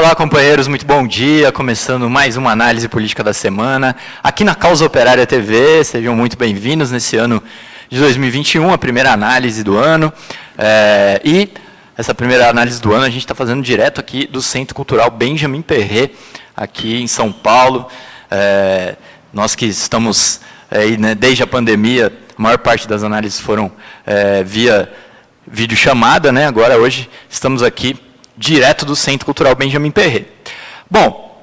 Olá, companheiros, muito bom dia. Começando mais uma análise política da semana, aqui na Causa Operária TV. Sejam muito bem-vindos nesse ano de 2021, a primeira análise do ano. E essa primeira análise do ano a gente está fazendo direto aqui do Centro Cultural Benjamin Perret, aqui em São Paulo. Nós que estamos aí, né, desde a pandemia, a maior parte das análises foram via videochamada, né? Agora, hoje, estamos aqui direto do Centro Cultural Benjamin Perret. Bom,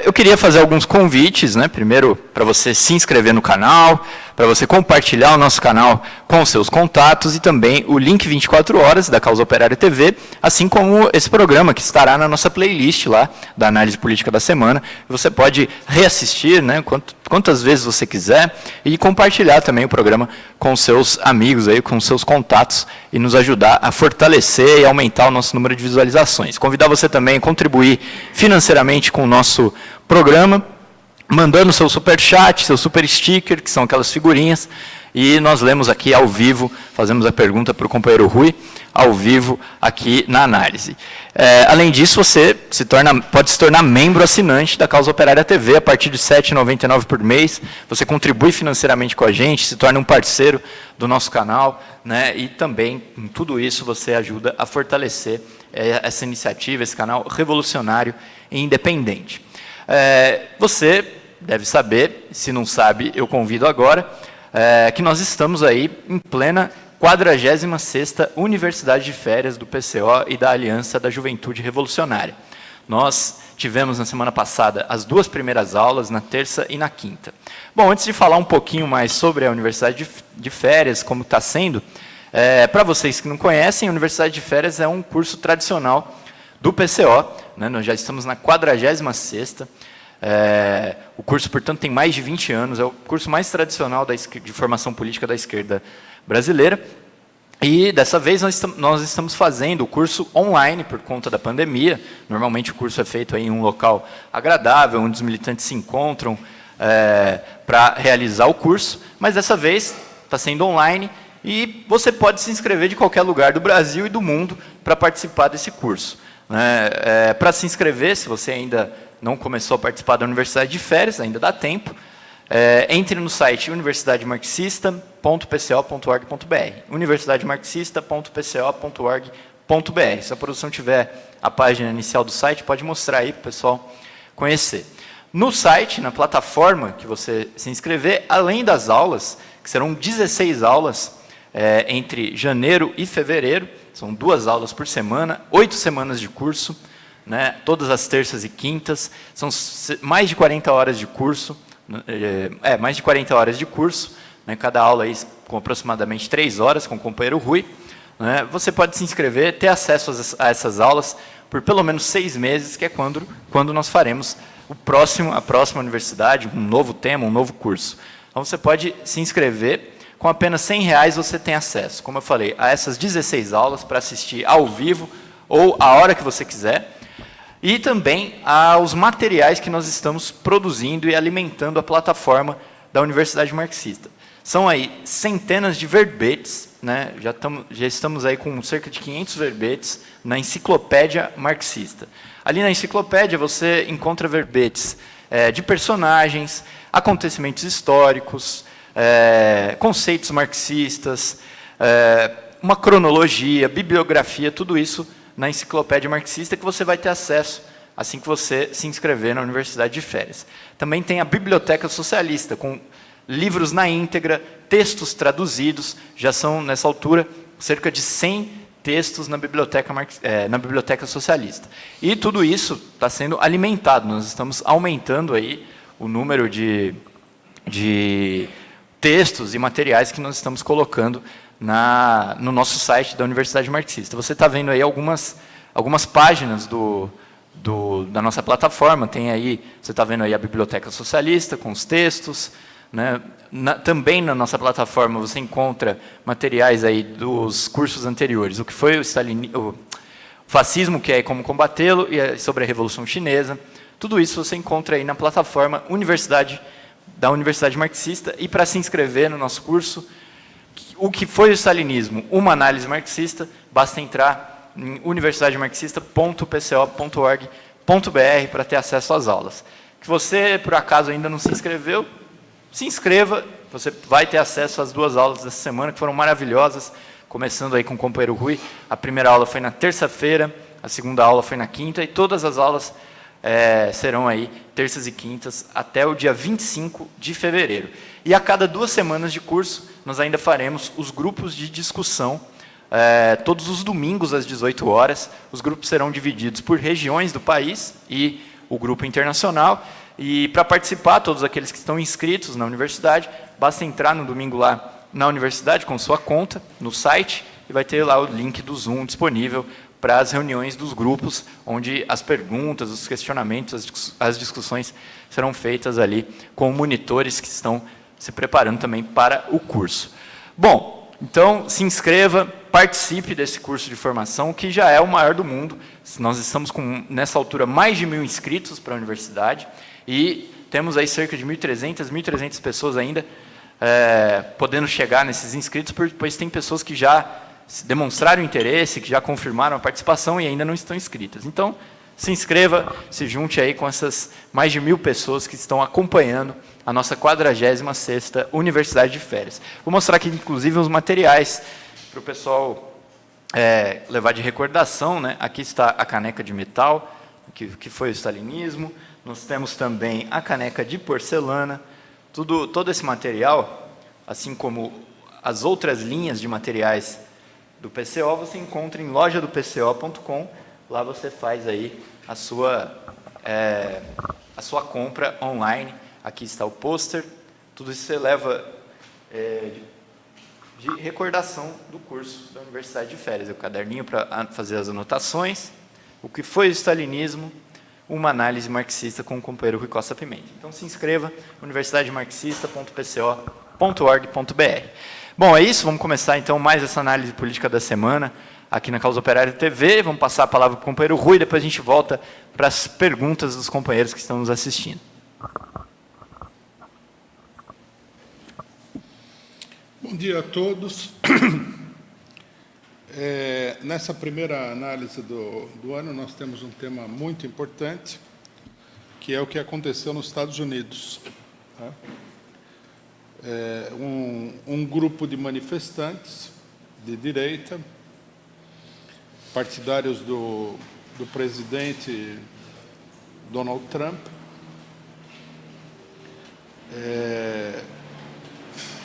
eu queria fazer alguns convites, né? Primeiro, para você se inscrever no canal, para você compartilhar o nosso canal com seus contatos e também o link 24 horas da Causa Operária TV, assim como esse programa que estará na nossa playlist lá, da Análise Política da Semana. Você pode reassistir, né, quantas vezes você quiser e compartilhar também o programa com seus amigos, aí, com seus contatos e nos ajudar a fortalecer e aumentar o nosso número de visualizações. Convidar você também a contribuir financeiramente com o nosso programa, mandando seu superchat, seu super sticker, que são aquelas figurinhas, e nós lemos aqui ao vivo, fazemos a pergunta para o companheiro Rui, ao vivo aqui na análise. Além disso, você pode se tornar membro assinante da Causa Operária TV, a partir de R$ 7,99 por mês, você contribui financeiramente com a gente, se torna um parceiro do nosso canal, né, e também, com tudo isso, você ajuda a fortalecer essa iniciativa, esse canal revolucionário e independente. Você deve saber, se não sabe, eu convido agora, que nós estamos aí em plena 46ª Universidade de Férias do PCO e da Aliança da Juventude Revolucionária. Nós tivemos na semana passada as duas primeiras aulas, na terça e na quinta. Bom, antes de falar um pouquinho mais sobre a Universidade de Férias, como está sendo, para vocês que não conhecem, a Universidade de Férias é um curso tradicional do PCO, né, nós já estamos na 46ª, o curso, portanto, tem mais de 20 anos, é o curso mais tradicional de formação política da esquerda brasileira, e dessa vez nós estamos fazendo o curso online por conta da pandemia. Normalmente o curso é feito aí em um local agradável, onde os militantes se encontram para realizar o curso, mas dessa vez está sendo online, e você pode se inscrever de qualquer lugar do Brasil e do mundo para participar desse curso. Para se inscrever, se você ainda não começou a participar da Universidade de Férias, ainda dá tempo, entre no site universidademarxista.pco.org.br, universidademarxista.pco.org.br. Se a produção tiver a página inicial do site, pode mostrar aí para o pessoal conhecer. No site, na plataforma que você se inscrever, além das aulas, que serão 16 aulas entre janeiro e fevereiro, são 2 aulas por semana, 8 semanas de curso, né, todas as terças e quintas, são mais de 40 horas de curso, mais de 40 horas de curso, né, cada aula aí com aproximadamente 3 horas, com o companheiro Rui. Né, você pode se inscrever, ter acesso a essas aulas por pelo menos 6 meses, que é quando nós faremos a próxima universidade, um novo tema, um novo curso. Então, você pode se inscrever. Com apenas R$ 100 você tem acesso, como eu falei, a essas 16 aulas para assistir ao vivo ou a hora que você quiser, e também aos materiais que nós estamos produzindo e alimentando a plataforma da Universidade Marxista. São aí centenas de verbetes, né? Já estamos aí com cerca de 500 verbetes na Enciclopédia Marxista. Ali na enciclopédia você encontra verbetes de personagens, acontecimentos históricos, conceitos marxistas, uma cronologia, bibliografia, tudo isso na Enciclopédia Marxista, que você vai ter acesso assim que você se inscrever na Universidade de Férias. Também tem a Biblioteca Socialista, com livros na íntegra, textos traduzidos, já são, nessa altura, cerca de 100 textos na Biblioteca Socialista. E tudo isso está sendo alimentado, nós estamos aumentando aí o número de textos e materiais que nós estamos colocando no nosso site da Universidade Marxista. Você está vendo aí algumas páginas da nossa plataforma, tem aí, você está vendo aí a Biblioteca Socialista com os textos, né? Também na nossa plataforma você encontra materiais aí dos cursos anteriores, o que foi o fascismo, que é como combatê-lo, e sobre a Revolução Chinesa. Tudo isso você encontra aí na plataforma da Universidade Marxista, e para se inscrever no nosso curso, o que foi o stalinismo, uma análise marxista, basta entrar em universidademarxista.pco.org.br. para ter acesso às aulas. Se você, por acaso, ainda não se inscreveu, se inscreva, você vai ter acesso às 2 aulas dessa semana, que foram maravilhosas, começando aí com o companheiro Rui. A primeira aula foi na terça-feira, a segunda aula foi na quinta, e todas as aulas serão aí terças e quintas até o dia 25 de fevereiro. E a cada 2 semanas de curso, nós ainda faremos os grupos de discussão, todos os domingos às 18 horas. Os grupos serão divididos por regiões do país e o grupo internacional. E para participar, todos aqueles que estão inscritos na universidade, basta entrar no domingo lá na universidade com sua conta, no site, e vai ter lá o link do Zoom disponível para as reuniões dos grupos, onde as perguntas, os questionamentos, as discussões serão feitas ali com monitores que estão se preparando também para o curso. Bom, então se inscreva, participe desse curso de formação, que já é o maior do mundo. Nós estamos com, nessa altura, mais de 1.000 inscritos para a universidade, e temos aí cerca de 1.300 pessoas ainda podendo chegar nesses inscritos, pois tem pessoas que já demonstraram interesse, que já confirmaram a participação e ainda não estão inscritas. Então, se inscreva, se junte aí com essas mais de 1.000 pessoas que estão acompanhando a nossa 46ª Universidade de Férias. Vou mostrar aqui, inclusive, os materiais para o pessoal levar de recordação, né? Aqui está a caneca de metal, que foi o stalinismo. Nós temos também a caneca de porcelana. Todo esse material, assim como as outras linhas de materiais do PCO, você encontra em lojadopco.com. Lá você faz aí a sua compra online. Aqui está o pôster. Tudo isso você leva de recordação do curso da Universidade de Férias. O caderninho para fazer as anotações, o que foi o stalinismo, uma análise marxista com o companheiro Rui Costa Pimenta. Então se inscreva, universidademarxista.pco.org.br. Bom, é isso, vamos começar então mais essa análise política da semana aqui na Causa Operária TV. Vamos passar a palavra para o companheiro Rui, depois a gente volta para as perguntas dos companheiros que estão nos assistindo. Bom dia a todos. Nessa primeira análise do ano, nós temos um tema muito importante, que é o que aconteceu nos Estados Unidos. Tá? Um grupo de manifestantes de direita, partidários do presidente Donald Trump,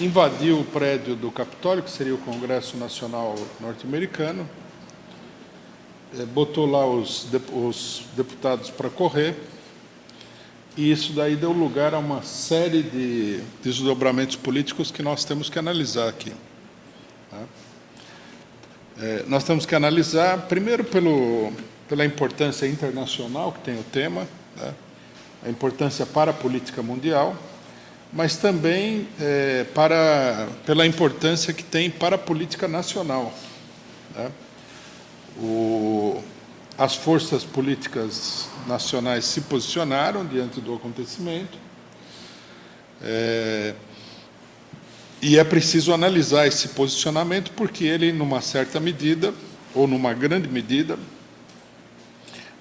invadiu o prédio do Capitólio, que seria o Congresso Nacional norte-americano, botou lá os deputados para correr, e isso daí deu lugar a uma série de desdobramentos políticos que nós temos que analisar aqui. Tá? Nós temos que analisar, primeiro, pela importância internacional que tem o tema, tá? A importância para a política mundial, mas também pela importância que tem para a política nacional. Tá? As forças políticas nacionais se posicionaram diante do acontecimento, e é preciso analisar esse posicionamento, porque ele, numa certa medida, ou numa grande medida,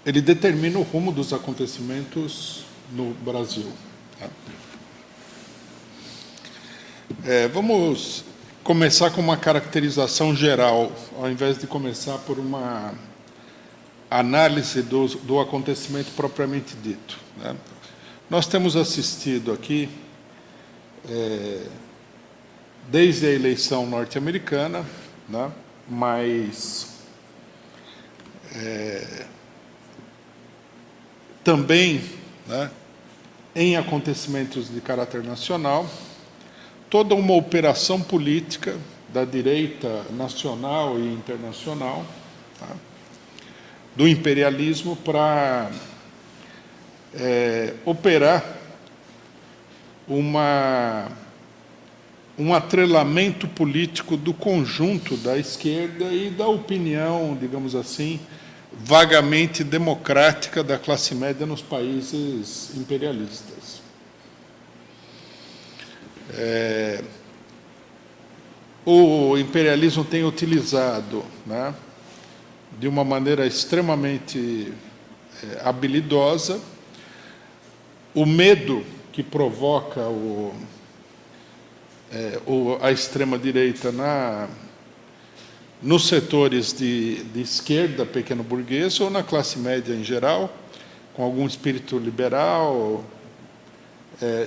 ele determina o rumo dos acontecimentos no Brasil. Tá? Vamos começar com uma caracterização geral, ao invés de começar por uma análise do acontecimento propriamente dito. Né? Nós temos assistido aqui, desde a eleição norte-americana, né? Mas também, né, em acontecimentos de caráter nacional, toda uma operação política da direita nacional e internacional, tá, do imperialismo para operar um atrelamento político do conjunto da esquerda e da opinião, digamos assim, vagamente democrática da classe média nos países imperialistas. O imperialismo tem utilizado, né, de uma maneira extremamente habilidosa. O medo que provoca a extrema-direita nos setores de esquerda pequeno-burguesa ou na classe média em geral, com algum espírito liberal,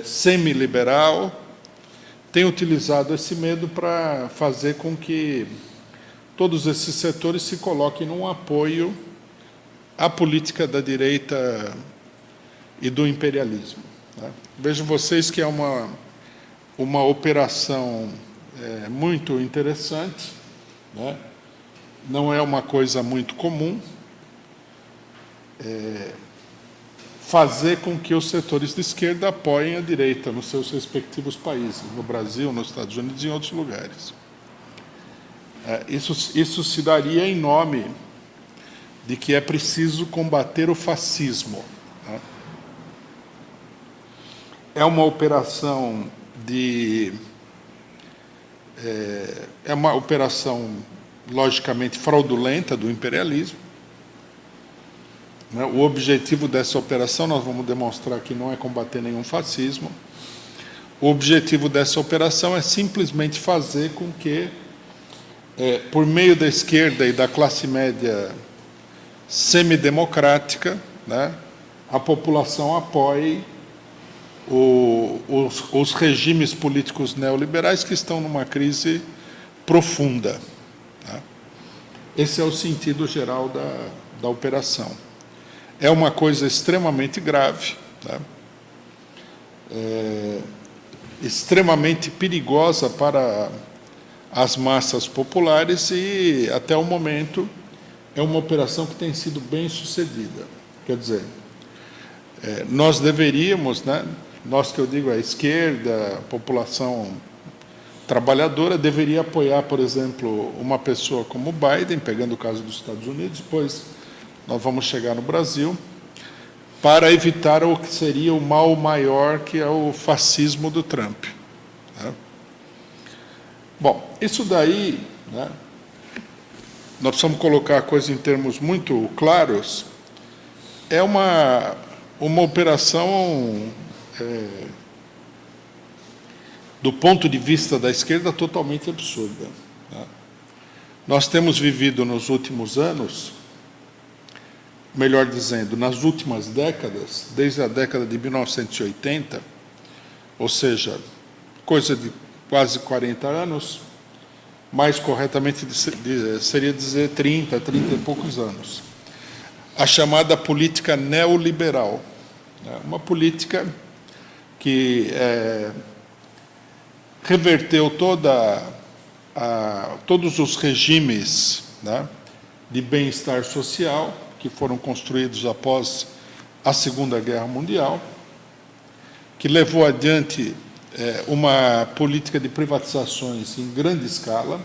semi-liberal, tem utilizado esse medo para fazer com que todos esses setores se coloquem num apoio à política da direita e do imperialismo. Né? Vejam vocês que é uma operação muito interessante, né? Não é uma coisa muito comum, fazer com que os setores de esquerda apoiem a direita nos seus respectivos países, no Brasil, nos Estados Unidos e em outros lugares. Isso se daria em nome de que é preciso combater o fascismo. Né? É uma operação logicamente fraudulenta do imperialismo. O objetivo dessa operação, nós vamos demonstrar que não é combater nenhum fascismo. O objetivo dessa operação é simplesmente fazer com que, por meio da esquerda e da classe média semidemocrática, né, a população apoie os regimes políticos neoliberais que estão numa crise profunda. Tá? Esse é o sentido geral da operação. É uma coisa extremamente grave, tá? Extremamente perigosa para as massas populares e, até o momento, é uma operação que tem sido bem sucedida. Quer dizer, nós deveríamos, né, nós que eu digo a esquerda, a população trabalhadora, deveria apoiar, por exemplo, uma pessoa como Biden, pegando o caso dos Estados Unidos, depois nós vamos chegar no Brasil, para evitar o que seria o mal maior, que é o fascismo do Trump. Né? Bom, isso daí, né, nós precisamos colocar a coisa em termos muito claros, é uma operação, do ponto de vista da esquerda, totalmente absurda. Né? Nós temos vivido nos últimos anos, melhor dizendo, nas últimas décadas, desde a década de 1980, ou seja, coisa de quase 40 anos, mais corretamente seria dizer 30 e poucos anos, a chamada política neoliberal, né? Uma política que reverteu todos os regimes, né, de bem-estar social que foram construídos após a Segunda Guerra Mundial, que levou adiante uma política de privatizações em grande escala,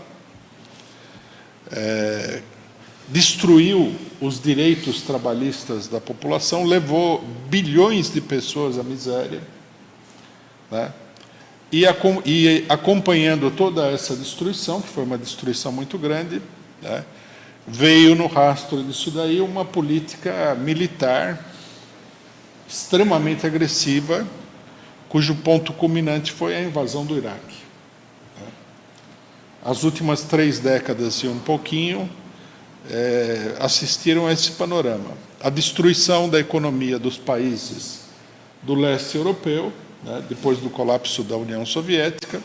destruiu os direitos trabalhistas da população, levou bilhões de pessoas à miséria, né? E acompanhando toda essa destruição, que foi uma destruição muito grande, né, veio no rastro disso daí uma política militar extremamente agressiva, cujo ponto culminante foi a invasão do Iraque. As últimas 3 décadas e um pouquinho assistiram a esse panorama. A destruição da economia dos países do leste europeu, né, depois do colapso da União Soviética,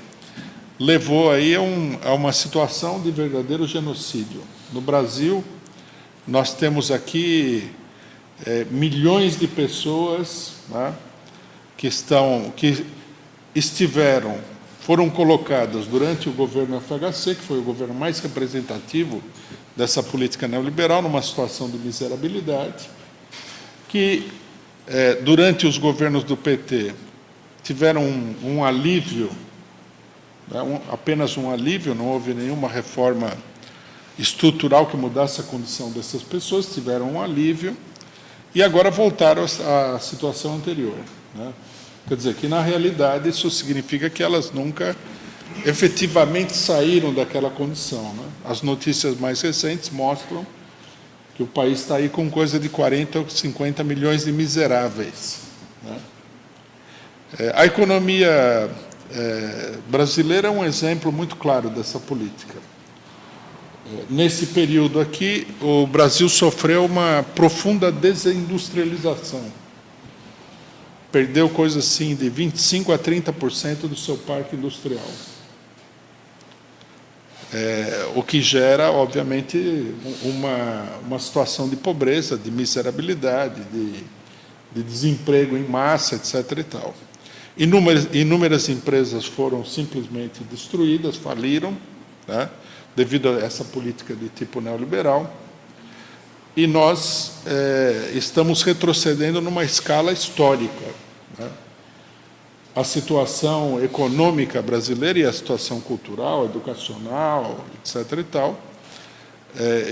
levou aí a uma situação de verdadeiro genocídio. No Brasil, nós temos aqui milhões de pessoas, né, que foram colocadas durante o governo FHC, que foi o governo mais representativo dessa política neoliberal, numa situação de miserabilidade, que durante os governos do PT tiveram um alívio, né, apenas um alívio, não houve nenhuma reforma estrutural que mudasse a condição dessas pessoas, tiveram um alívio, e agora voltaram à situação anterior. Né? Quer dizer, que na realidade isso significa que elas nunca efetivamente saíram daquela condição. Né? As notícias mais recentes mostram que o país está aí com coisa de 40 ou 50 milhões de miseráveis, né? A economia brasileira é um exemplo muito claro dessa política. Nesse período aqui, o Brasil sofreu uma profunda desindustrialização. Perdeu coisa assim de 25% a 30% do seu parque industrial. O que gera, obviamente, uma situação de pobreza, de miserabilidade, de desemprego em massa, etc. e tal. Inúmeras empresas foram simplesmente destruídas, faliram, né, devido a essa política de tipo neoliberal, e nós estamos retrocedendo numa escala histórica, né? A situação econômica brasileira e a situação cultural, educacional, etc. e tal,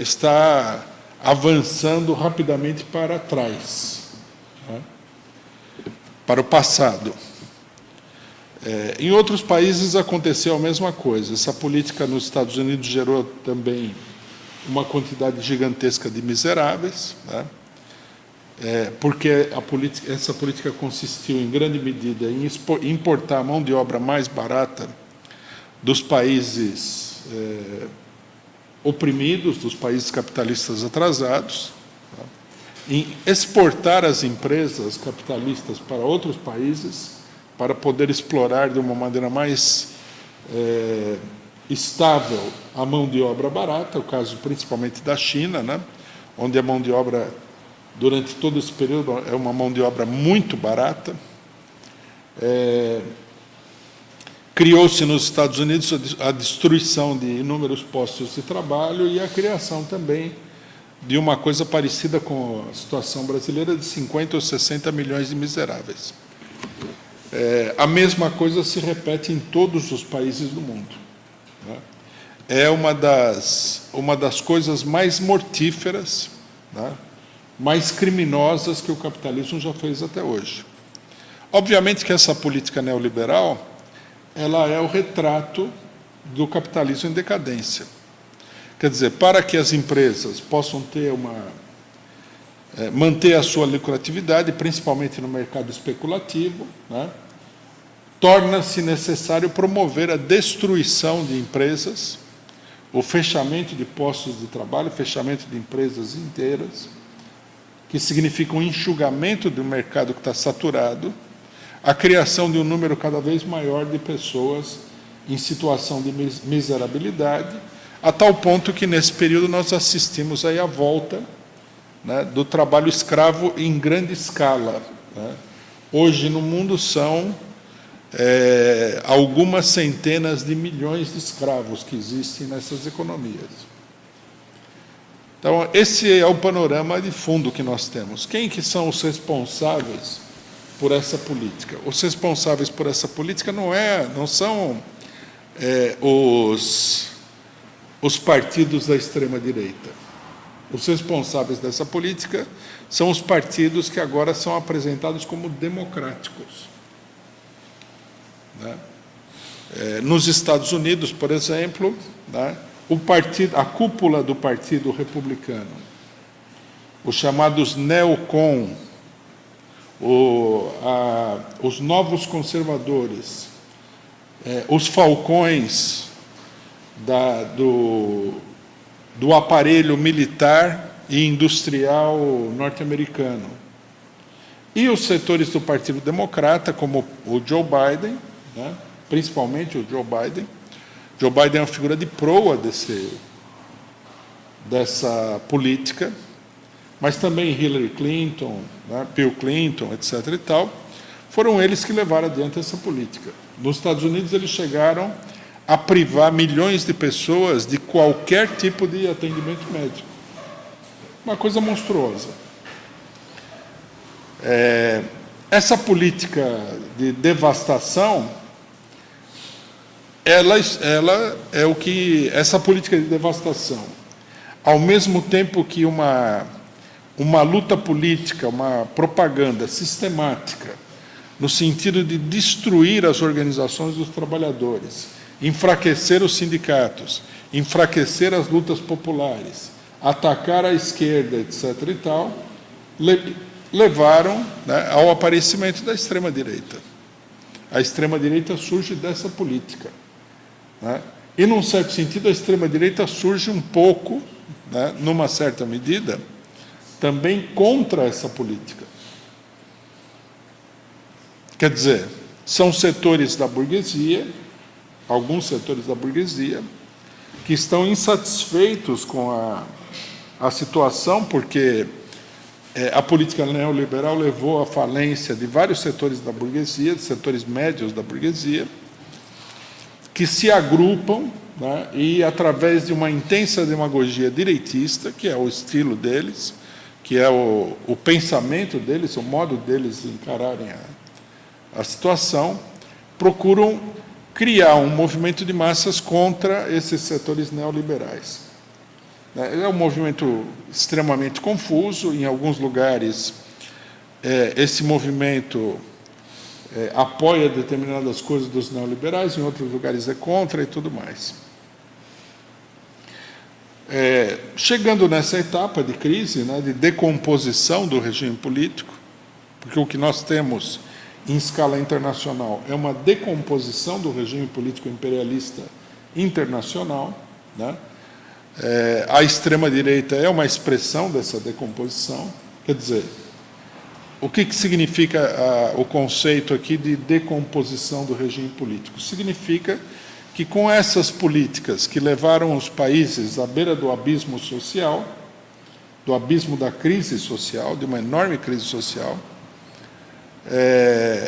está avançando rapidamente para trás, né, para o passado. Em outros países aconteceu a mesma coisa. Essa política nos Estados Unidos gerou também uma quantidade gigantesca de miseráveis, né? Porque essa política consistiu, em grande medida, em importar a mão de obra mais barata dos países oprimidos, dos países capitalistas atrasados, tá? Em exportar as empresas capitalistas para outros países, para poder explorar de uma maneira mais estável a mão de obra barata, o caso principalmente da China, né, onde a mão de obra, durante todo esse período, é uma mão de obra muito barata. Criou-se nos Estados Unidos a destruição de inúmeros postos de trabalho e a criação também de uma coisa parecida com a situação brasileira, de 50 ou 60 milhões de miseráveis. A mesma coisa se repete em todos os países do mundo, né? É uma das coisas mais mortíferas, né, mais criminosas que o capitalismo já fez até hoje. Obviamente que essa política neoliberal, ela é o retrato do capitalismo em decadência. Quer dizer, para que as empresas possam ter manter a sua lucratividade, principalmente no mercado especulativo, né, torna-se necessário promover a destruição de empresas, o fechamento de postos de trabalho, fechamento de empresas inteiras, que significa um enxugamento do mercado que está saturado, a criação de um número cada vez maior de pessoas em situação de miserabilidade, a tal ponto que, nesse período, nós assistimos aí à volta, né, do trabalho escravo em grande escala, né? Hoje, no mundo, são algumas centenas de milhões de escravos que existem nessas economias. Então, esse é o panorama de fundo que nós temos. Quem que são os responsáveis por essa política? Os responsáveis por essa política não são os partidos da extrema-direita. Os responsáveis dessa política são os partidos que agora são apresentados como democráticos, né? Nos Estados Unidos, por exemplo, né, a cúpula do Partido Republicano, os chamados neocon, os novos conservadores, os falcões do aparelho militar e industrial norte-americano, e os setores do Partido Democrata, como o Joe Biden, né, principalmente o Joe Biden. Joe Biden é uma figura de proa dessa política, mas também Hillary Clinton, né, Bill Clinton, etc. e tal, foram eles que levaram adiante essa política. Nos Estados Unidos, eles chegaram a privar milhões de pessoas de qualquer tipo de atendimento médico. Uma coisa monstruosa. Essa política de devastação, ela é o que essa política de devastação, ao mesmo tempo que uma luta política, uma propaganda sistemática, no sentido de destruir as organizações dos trabalhadores, enfraquecer os sindicatos, enfraquecer as lutas populares, atacar a esquerda, etc. e tal, levaram, né, ao aparecimento da extrema-direita. A extrema-direita surge dessa política, né? E, num certo sentido, a extrema-direita surge um pouco, né, numa certa medida, também contra essa política. Quer dizer, são setores da burguesia, alguns setores da burguesia, que estão insatisfeitos com a situação, porque a política neoliberal levou à falência de vários setores da burguesia, de setores médios da burguesia, que se agrupam, né, e, através de uma intensa demagogia direitista, que é o estilo deles, que é o pensamento deles, o modo deles encararem a situação, procuram criar um movimento de massas contra esses setores neoliberais. É um movimento extremamente confuso. Em alguns lugares, esse movimento apoia determinadas coisas dos neoliberais, em outros lugares é contra e tudo mais. Chegando nessa etapa de crise, né, de decomposição do regime político, porque o que nós temos em escala internacional é uma decomposição do regime político imperialista internacional, né? A extrema-direita é uma expressão dessa decomposição. Quer dizer, o que significa o conceito aqui de decomposição do regime político? Significa que, com essas políticas que levaram os países à beira do abismo social, do abismo da crise social, de uma enorme crise social,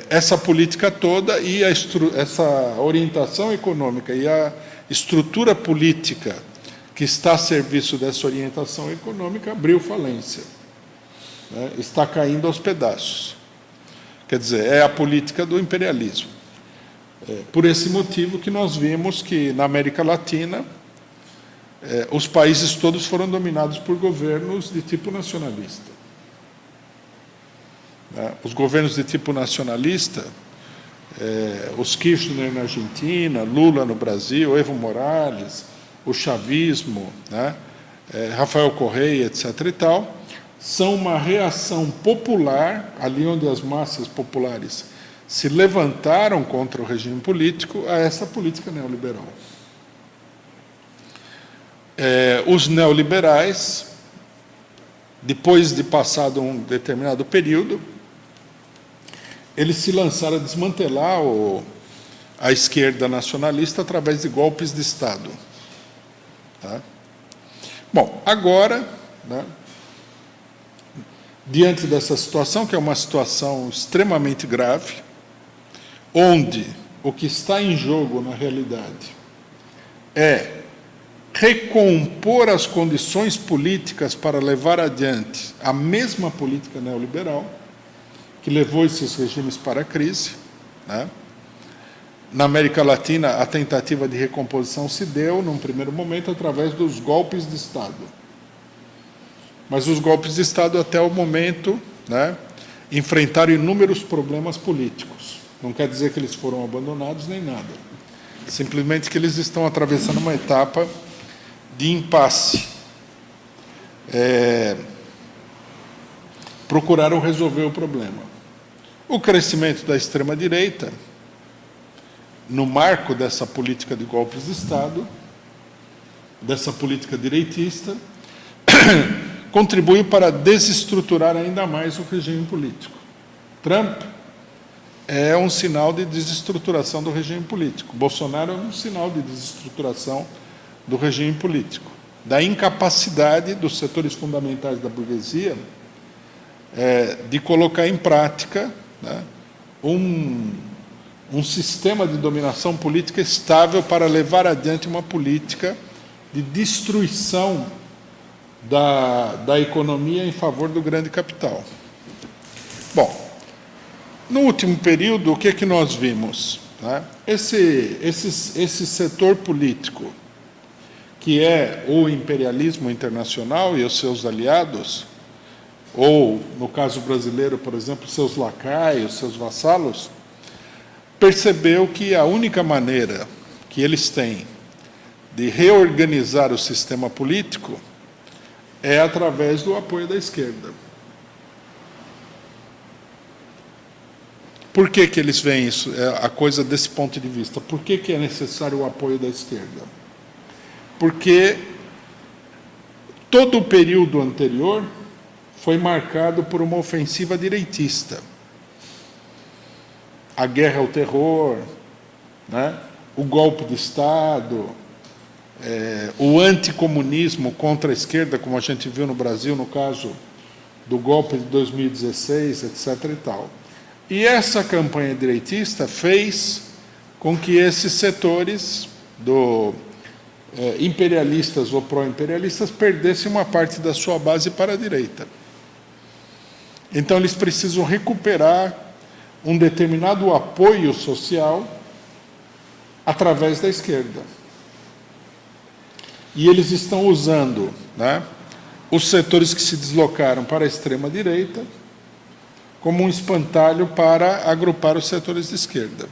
essa política toda e essa orientação econômica e a estrutura política que está a serviço dessa orientação econômica abriu falência, né? Está caindo aos pedaços. Quer dizer, é a política do imperialismo. Por esse motivo que nós vimos que, na América Latina, os países todos foram dominados por governos de tipo nacionalista. Os governos de tipo nacionalista, os Kirchner na Argentina, Lula no Brasil, Evo Morales, o chavismo, né, Rafael Correia, etc. e tal, são uma reação popular, ali onde as massas populares se levantaram contra o regime político, a essa política neoliberal. Os neoliberais, depois de passado um determinado período, eles se lançaram a desmantelar a esquerda nacionalista através de golpes de Estado. Tá? Bom, agora, né, diante dessa situação, que é uma situação extremamente grave, onde o que está em jogo, na realidade, é recompor as condições políticas para levar adiante a mesma política neoliberal que levou esses regimes para a crise, né? Na América Latina, a tentativa de recomposição se deu, num primeiro momento, através dos golpes de Estado. Mas os golpes de Estado, até o momento, né, enfrentaram inúmeros problemas políticos. Não quer dizer que eles foram abandonados, nem nada. Simplesmente que eles estão atravessando uma etapa de impasse. Procuraram resolver o problema. O crescimento da extrema-direita, no marco dessa política de golpes de Estado, dessa política direitista, contribuiu para desestruturar ainda mais o regime político. Trump é um sinal de desestruturação do regime político. Bolsonaro é um sinal de desestruturação do regime político, da incapacidade dos setores fundamentais da burguesia de colocar em prática, né, um sistema de dominação política estável para levar adiante uma política de destruição da economia em favor do grande capital. Bom, no último período, o que é que nós vimos? Né? Esse setor político, que é o imperialismo internacional e os seus aliados, ou, no caso brasileiro, por exemplo, seus lacaios, seus vassalos, percebeu que a única maneira que eles têm de reorganizar o sistema político é através do apoio da esquerda. Por que que eles veem isso, a coisa desse ponto de vista? Por que que é necessário o apoio da esquerda? Porque todo o período anterior foi marcado por uma ofensiva direitista. A guerra ao terror, né? O golpe de Estado, o anticomunismo contra a esquerda, como a gente viu no Brasil, no caso do golpe de 2016, etc. e tal. E essa campanha direitista fez com que esses setores imperialistas ou pró-imperialistas perdessem uma parte da sua base para a direita. Então, eles precisam recuperar um determinado apoio social através da esquerda. E eles estão usando, né, os setores que se deslocaram para a extrema-direita como um espantalho para agrupar os setores de esquerda.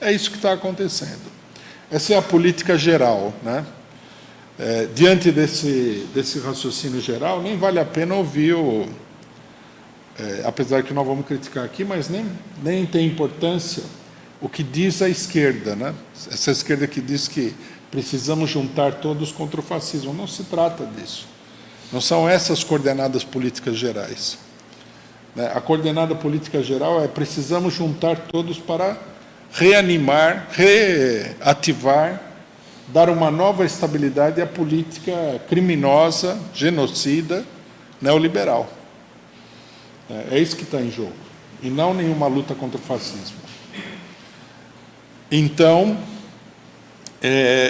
É isso que está acontecendo. Essa é a política geral, né? Diante desse raciocínio geral, nem vale a pena ouvir apesar que nós vamos criticar aqui, mas nem tem importância o que diz a esquerda, né? Essa esquerda que diz que precisamos juntar todos contra o fascismo. Não se trata disso. Não são essas coordenadas políticas gerais. A coordenada política geral é: precisamos juntar todos para reanimar, reativar, dar uma nova estabilidade à política criminosa, genocida, neoliberal. É isso que está em jogo, e não nenhuma luta contra o fascismo. Então,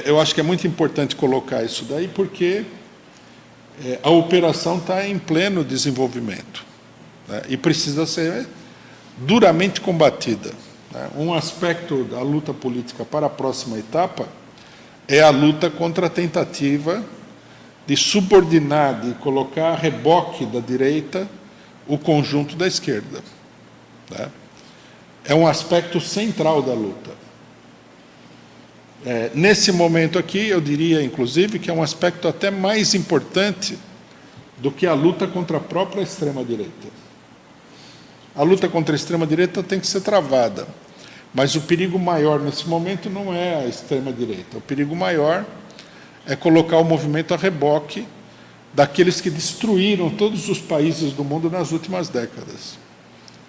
eu acho que é muito importante colocar isso daí, porque a operação está em pleno desenvolvimento, né, e precisa ser duramente combatida. Um aspecto da luta política para a próxima etapa é a luta contra a tentativa de subordinar, de colocar a reboque da direita o conjunto da esquerda. É um aspecto central da luta. Nesse momento aqui, eu diria, inclusive, que é um aspecto até mais importante do que a luta contra a própria extrema-direita. A luta contra a extrema-direita tem que ser travada, mas o perigo maior nesse momento não é a extrema-direita. O perigo maior é colocar o movimento a reboque daqueles que destruíram todos os países do mundo nas últimas décadas,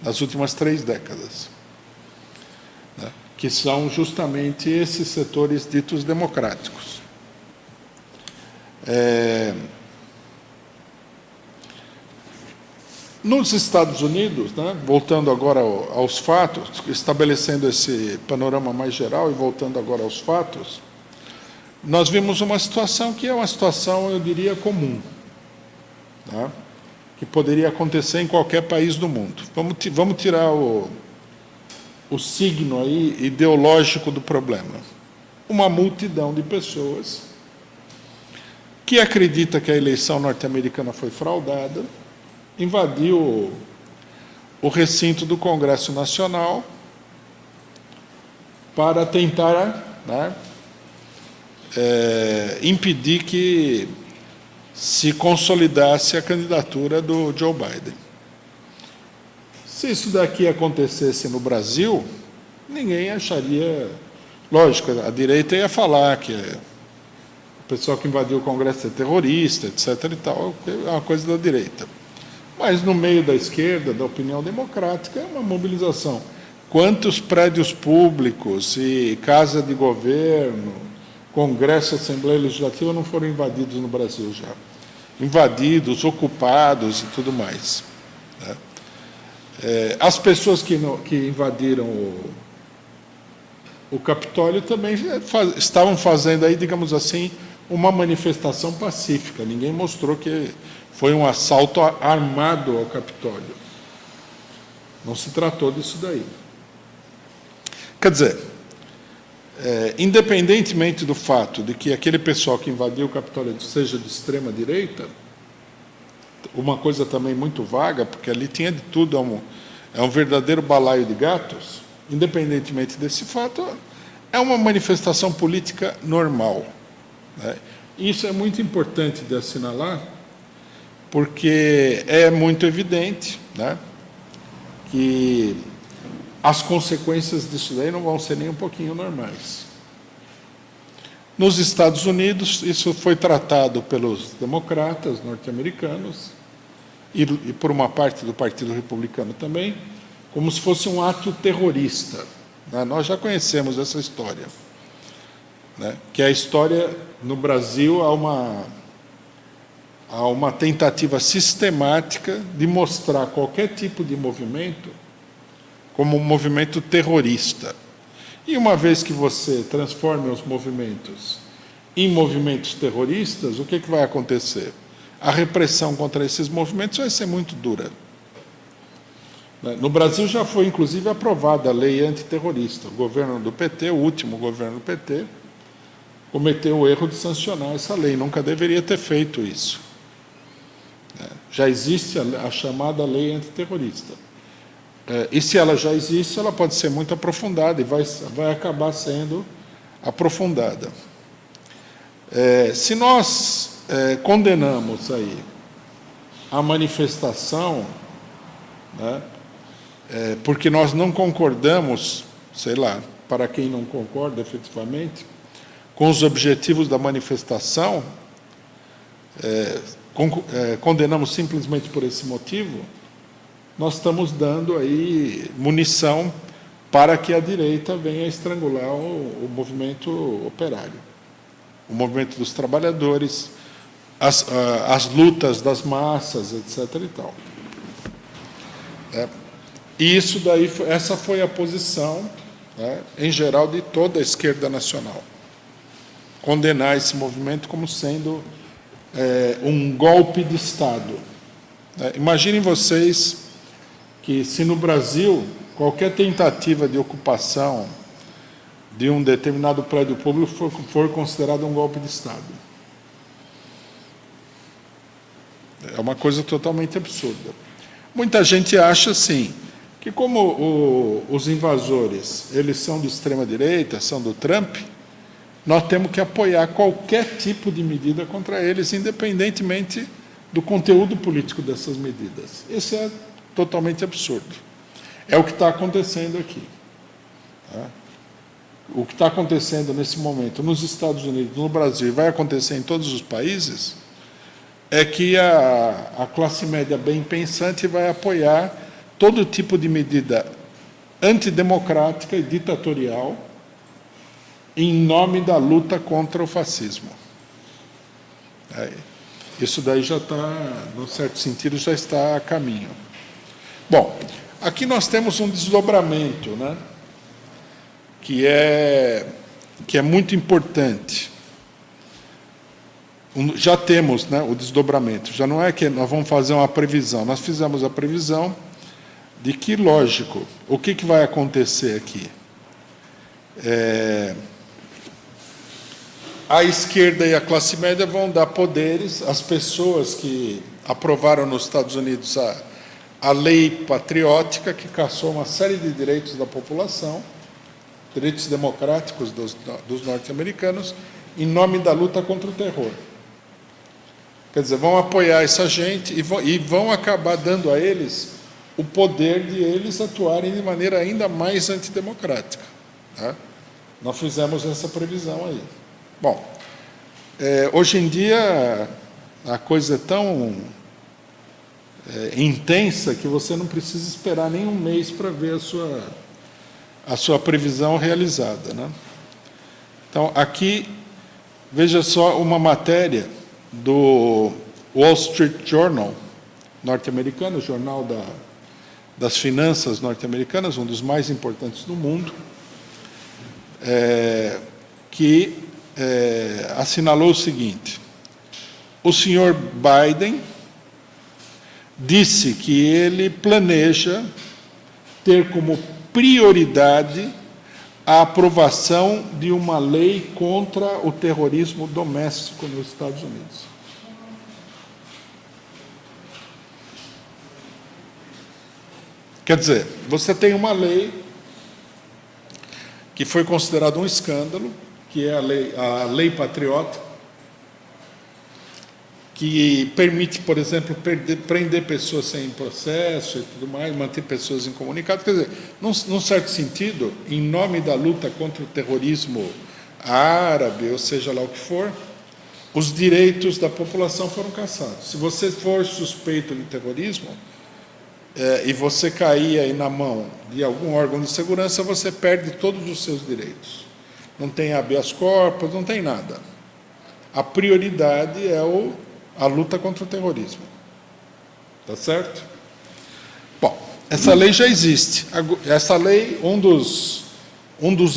nas últimas 3 décadas, né? Que são justamente esses setores ditos democráticos. Nos Estados Unidos, né, voltando agora aos fatos, estabelecendo esse panorama mais geral e voltando agora aos fatos, nós vimos uma situação que é uma situação, eu diria, comum, tá? Que poderia acontecer em qualquer país do mundo. Vamos tirar o signo aí ideológico do problema. Uma multidão de pessoas que acredita que a eleição norte-americana foi fraudada, invadiu o recinto do Congresso Nacional para tentar, né, impedir que se consolidasse a candidatura do Joe Biden. Se isso daqui acontecesse no Brasil, ninguém acharia... Lógico, a direita ia falar que o pessoal que invadiu o Congresso é terrorista, etc. e tal, é uma coisa da direita. Mas no meio da esquerda, da opinião democrática, é uma mobilização. Quantos prédios públicos e casa de governo, Congresso, Assembleia Legislativa não foram invadidos no Brasil já? Invadidos, ocupados e tudo mais, né? As pessoas que invadiram o Capitólio também estavam fazendo aí, digamos assim, uma manifestação pacífica. Ninguém mostrou que foi um assalto armado ao Capitólio. Não se tratou disso daí. Quer dizer, independentemente do fato de que aquele pessoal que invadiu o Capitólio seja de extrema-direita, uma coisa também muito vaga, porque ali tinha de tudo, é um verdadeiro balaio de gatos, independentemente desse fato, é uma manifestação política normal, né? Isso é muito importante de assinalar, porque é muito evidente, né, que as consequências disso daí não vão ser nem um pouquinho normais. Nos Estados Unidos, isso foi tratado pelos democratas norte-americanos e por uma parte do Partido Republicano também, como se fosse um ato terrorista. Nós já conhecemos essa história, né? Que a história no Brasil há uma tentativa sistemática de mostrar qualquer tipo de movimento como um movimento terrorista. E uma vez que você transforma os movimentos em movimentos terroristas, o que vai acontecer? A repressão contra esses movimentos vai ser muito dura. No Brasil já foi, inclusive, aprovada a lei antiterrorista. O governo do PT, o último governo do PT, cometeu o erro de sancionar essa lei. Nunca deveria ter feito isso. Já existe a chamada lei antiterrorista. E se ela já existe, ela pode ser muito aprofundada e vai acabar sendo aprofundada. Se nós condenamos aí a manifestação, né, porque nós não concordamos, sei lá, para quem não concorda efetivamente, com os objetivos da manifestação, condenamos simplesmente por esse motivo, nós estamos dando aí munição para que a direita venha estrangular o movimento operário, o movimento dos trabalhadores, as lutas das massas, etc. e tal. E isso daí, essa foi a posição, né, em geral, de toda a esquerda nacional. Condenar esse movimento como sendo um golpe de Estado. Imaginem vocês que, se no Brasil, qualquer tentativa de ocupação de um determinado prédio público for considerado um golpe de Estado. É uma coisa totalmente absurda. Muita gente acha, assim, que como os invasores, eles são de extrema-direita, são do Trump, nós temos que apoiar qualquer tipo de medida contra eles, independentemente do conteúdo político dessas medidas. Isso é totalmente absurdo. É o que está acontecendo aqui. O que está acontecendo nesse momento nos Estados Unidos, no Brasil, e vai acontecer em todos os países, é que a classe média bem pensante vai apoiar todo tipo de medida antidemocrática e ditatorial em nome da luta contra o fascismo. Isso daí já está, num certo sentido, já está a caminho. Bom, aqui nós temos um desdobramento, né, que é muito importante. Já temos, né, o desdobramento. Já não é que nós vamos fazer uma previsão. Nós fizemos a previsão de que, lógico, o que vai acontecer aqui? A esquerda e a classe média vão dar poderes às pessoas que aprovaram nos Estados Unidos a lei patriótica, que caçou uma série de direitos da população, direitos democráticos dos norte-americanos, em nome da luta contra o terror. Quer dizer, vão apoiar essa gente e vão acabar dando a eles o poder de eles atuarem de maneira ainda mais antidemocrática. Nós fizemos essa previsão aí. Bom, hoje em dia a coisa é tão intensa que você não precisa esperar nem um mês para ver a sua previsão realizada, né? Então, aqui, veja só uma matéria do Wall Street Journal norte-americano, jornal das finanças norte-americanas, um dos mais importantes do mundo, que assinalou o seguinte: o senhor Biden disse que ele planeja ter como prioridade a aprovação de uma lei contra o terrorismo doméstico nos Estados Unidos. Quer dizer, você tem uma lei que foi considerada um escândalo, que é a lei patriota, que permite, por exemplo, prender pessoas sem processo e tudo mais, manter pessoas incomunicadas. Quer dizer, num certo sentido, em nome da luta contra o terrorismo árabe, ou seja lá o que for, os direitos da população foram cassados. Se você for suspeito de terrorismo, e você cair aí na mão de algum órgão de segurança, você perde todos os seus direitos. Não tem habeas corpus, não tem nada. A prioridade é a luta contra o terrorismo. Tá certo? Bom, essa lei já existe. Essa lei, um dos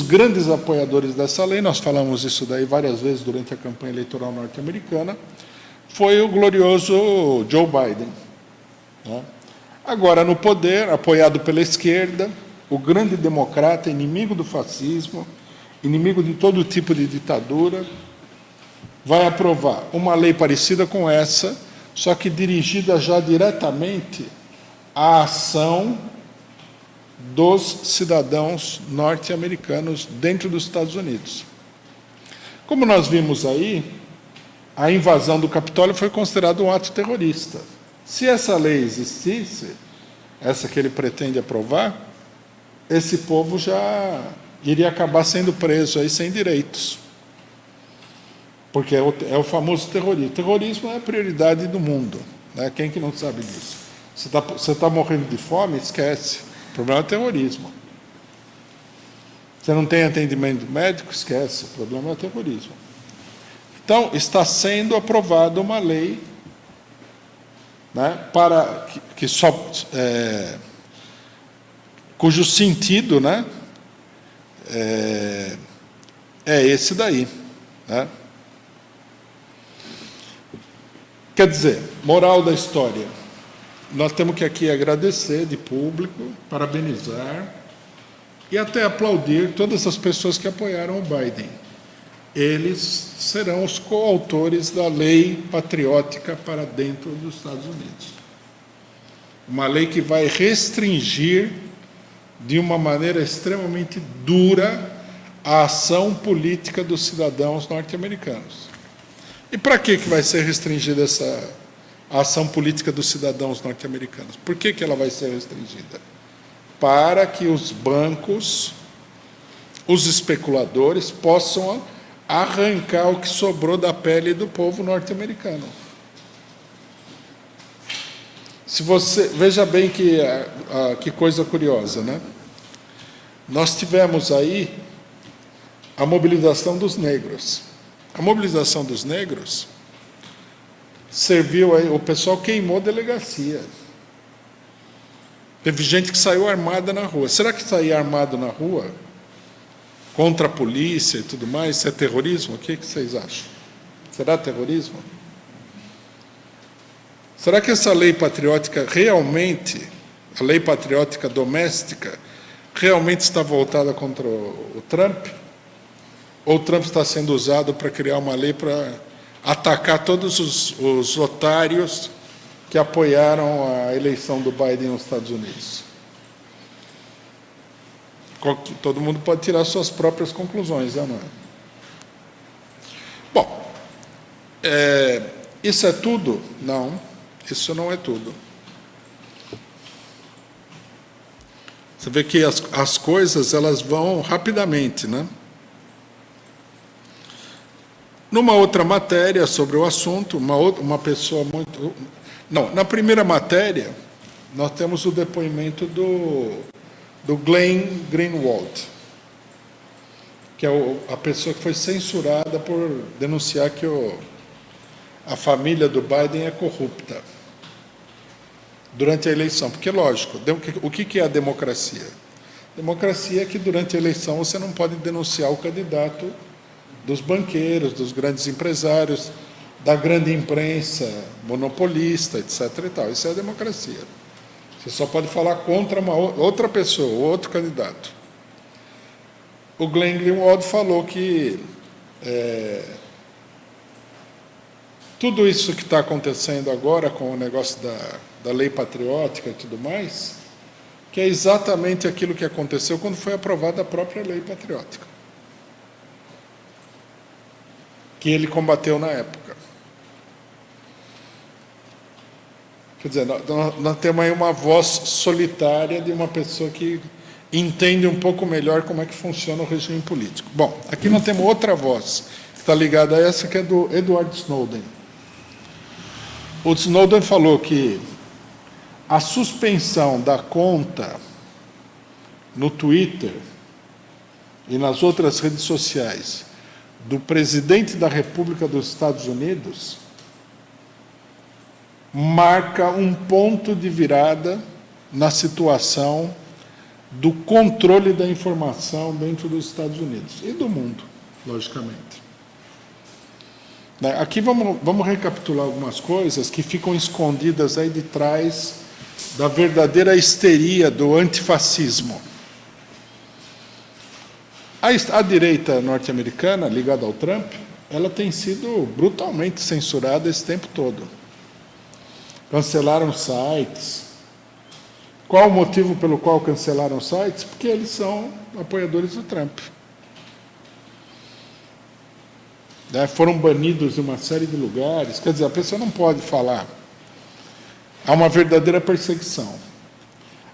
grandes apoiadores dessa lei, nós falamos isso daí várias vezes durante a campanha eleitoral norte-americana, foi o glorioso Joe Biden. Né? Agora, no poder, apoiado pela esquerda, o grande democrata, inimigo do fascismo, inimigo de todo tipo de ditadura, vai aprovar uma lei parecida com essa, só que dirigida já diretamente à ação dos cidadãos norte-americanos dentro dos Estados Unidos. Como nós vimos aí, a invasão do Capitólio foi considerada um ato terrorista. Se essa lei existisse, essa que ele pretende aprovar, esse povo já iria acabar sendo preso aí sem direitos. Porque é o famoso terrorismo. O terrorismo é a prioridade do mundo. Né? Quem que não sabe disso? Você está morrendo de fome, esquece. O problema é o terrorismo. Você não tem atendimento médico, esquece. O problema é o terrorismo. Então, está sendo aprovada uma lei, né, cujo sentido, né, é esse daí. Né? Quer dizer, moral da história, nós temos que aqui agradecer de público, parabenizar e até aplaudir todas as pessoas que apoiaram o Biden. Eles serão os coautores da lei patriótica para dentro dos Estados Unidos. Uma lei que vai restringir, de uma maneira extremamente dura, a ação política dos cidadãos norte-americanos. E para que vai ser restringida essa ação política dos cidadãos norte-americanos? Por que ela vai ser restringida? Para que os bancos, os especuladores, possam arrancar o que sobrou da pele do povo norte-americano. Se você veja bem que coisa curiosa, né? Nós tivemos aí a mobilização dos negros. A mobilização dos negros serviu aí, o pessoal queimou delegacia. Teve gente que saiu armada na rua. Será que sair armado na rua contra a polícia e tudo mais, isso é terrorismo? O que vocês acham? Será terrorismo? Será que essa lei patriótica realmente, a lei patriótica doméstica, realmente está voltada contra o Trump? Ou o Trump está sendo usado para criar uma lei para atacar todos os otários que apoiaram a eleição do Biden nos Estados Unidos? Todo mundo pode tirar suas próprias conclusões, não é? Bom, isso é tudo? Não, isso não é tudo. Você vê que as coisas elas vão rapidamente, né? Numa outra matéria sobre o assunto, uma pessoa muito... Não, na primeira matéria, nós temos o depoimento do Glenn Greenwald, que é a pessoa que foi censurada por denunciar que a família do Biden é corrupta durante a eleição. Porque, lógico, o que é a democracia? Democracia é que durante a eleição você não pode denunciar o candidato dos banqueiros, dos grandes empresários, da grande imprensa monopolista, etc. e tal. Isso é a democracia. Você só pode falar contra uma outra pessoa, outro candidato. O Glenn Greenwald falou que tudo isso que está acontecendo agora com o negócio da lei patriótica e tudo mais, que é exatamente aquilo que aconteceu quando foi aprovada a própria lei patriótica, que ele combateu na época. Quer dizer, nós temos aí uma voz solitária de uma pessoa que entende um pouco melhor como é que funciona o regime político. Bom, aqui nós temos outra voz que está ligada a essa, que é do Edward Snowden. O Snowden falou que a suspensão da conta no Twitter e nas outras redes sociais do presidente da República dos Estados Unidos marca um ponto de virada na situação do controle da informação dentro dos Estados Unidos e do mundo, logicamente. Aqui vamos recapitular algumas coisas que ficam escondidas aí de trás da verdadeira histeria do antifascismo. A direita norte-americana, ligada ao Trump, ela tem sido brutalmente censurada esse tempo todo. Cancelaram sites. Qual o motivo pelo qual cancelaram sites? Porque eles são apoiadores do Trump. Foram banidos de uma série de lugares. Quer dizer, a pessoa não pode falar. Há uma verdadeira perseguição.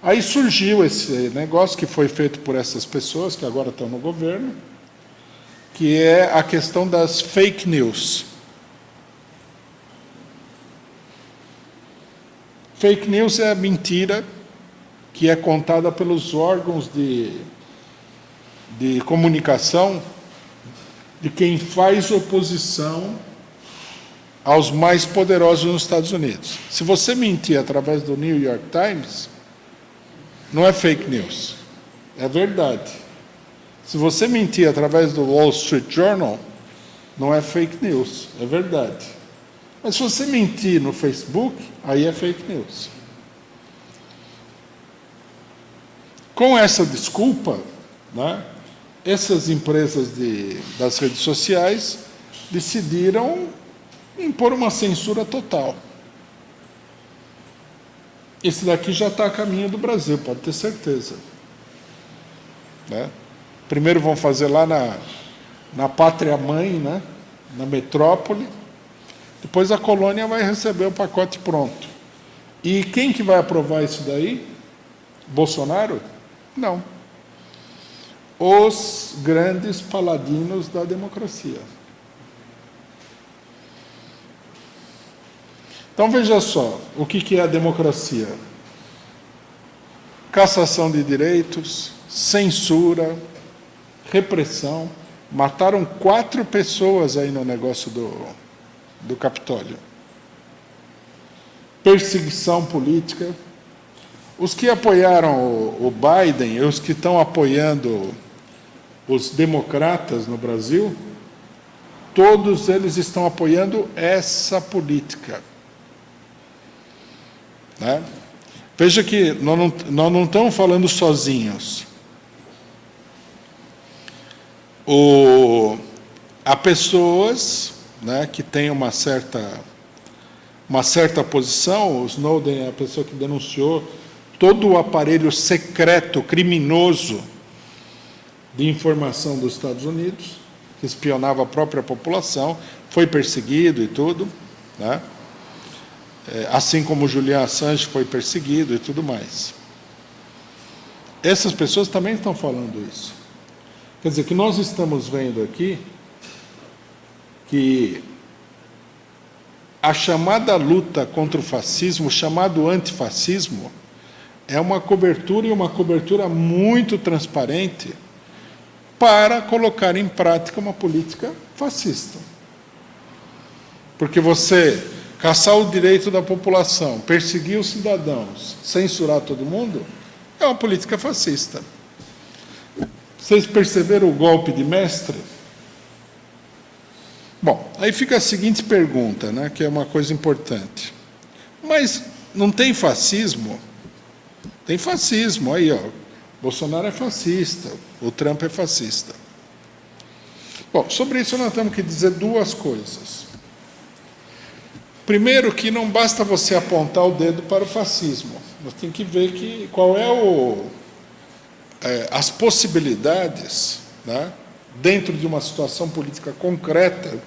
Aí surgiu esse negócio que foi feito por essas pessoas que agora estão no governo, que é a questão das fake news. Fake news é a mentira que é contada pelos órgãos de comunicação de quem faz oposição aos mais poderosos nos Estados Unidos. Se você mentir através do New York Times, não é fake news, é verdade. Se você mentir através do Wall Street Journal, não é fake news, é verdade. Mas se você mentir no Facebook, aí é fake news. Com essa desculpa, essas empresas das redes sociais decidiram impor uma censura total. Esse daqui já está a caminho do Brasil, pode ter certeza. Primeiro vão fazer lá na pátria-mãe, na metrópole. Depois a colônia vai receber o pacote pronto. E quem que vai aprovar isso daí? Bolsonaro? Não. Os grandes paladinos da democracia. Então, veja só, o que é a democracia? Cassação de direitos, censura, repressão. Mataram 4 pessoas aí no negócio do Capitólio. Perseguição política. Os que apoiaram o Biden e os que estão apoiando os democratas no Brasil, todos eles estão apoiando essa política. Veja que nós não estamos falando sozinhos. Há pessoas que têm uma certa posição. O Snowden é a pessoa que denunciou todo o aparelho secreto, criminoso de informação dos Estados Unidos, que espionava a própria população, foi perseguido e tudo, assim como Julian Assange foi perseguido e tudo mais. Essas pessoas também estão falando isso. Quer dizer, que nós estamos vendo aqui que a chamada luta contra o fascismo, o chamado antifascismo, é uma cobertura, e uma cobertura muito transparente, para colocar em prática uma política fascista. Porque você caçar o direito da população, perseguir os cidadãos, censurar todo mundo, é uma política fascista. Vocês perceberam o golpe de mestre? Bom, aí fica a seguinte pergunta, que é uma coisa importante. Mas não tem fascismo? Tem fascismo, aí, Bolsonaro é fascista, o Trump é fascista. Bom, sobre isso nós temos que dizer 2 coisas. Primeiro, que não basta você apontar o dedo para o fascismo. Nós temos que ver qual é as possibilidades, dentro de uma situação política concreta,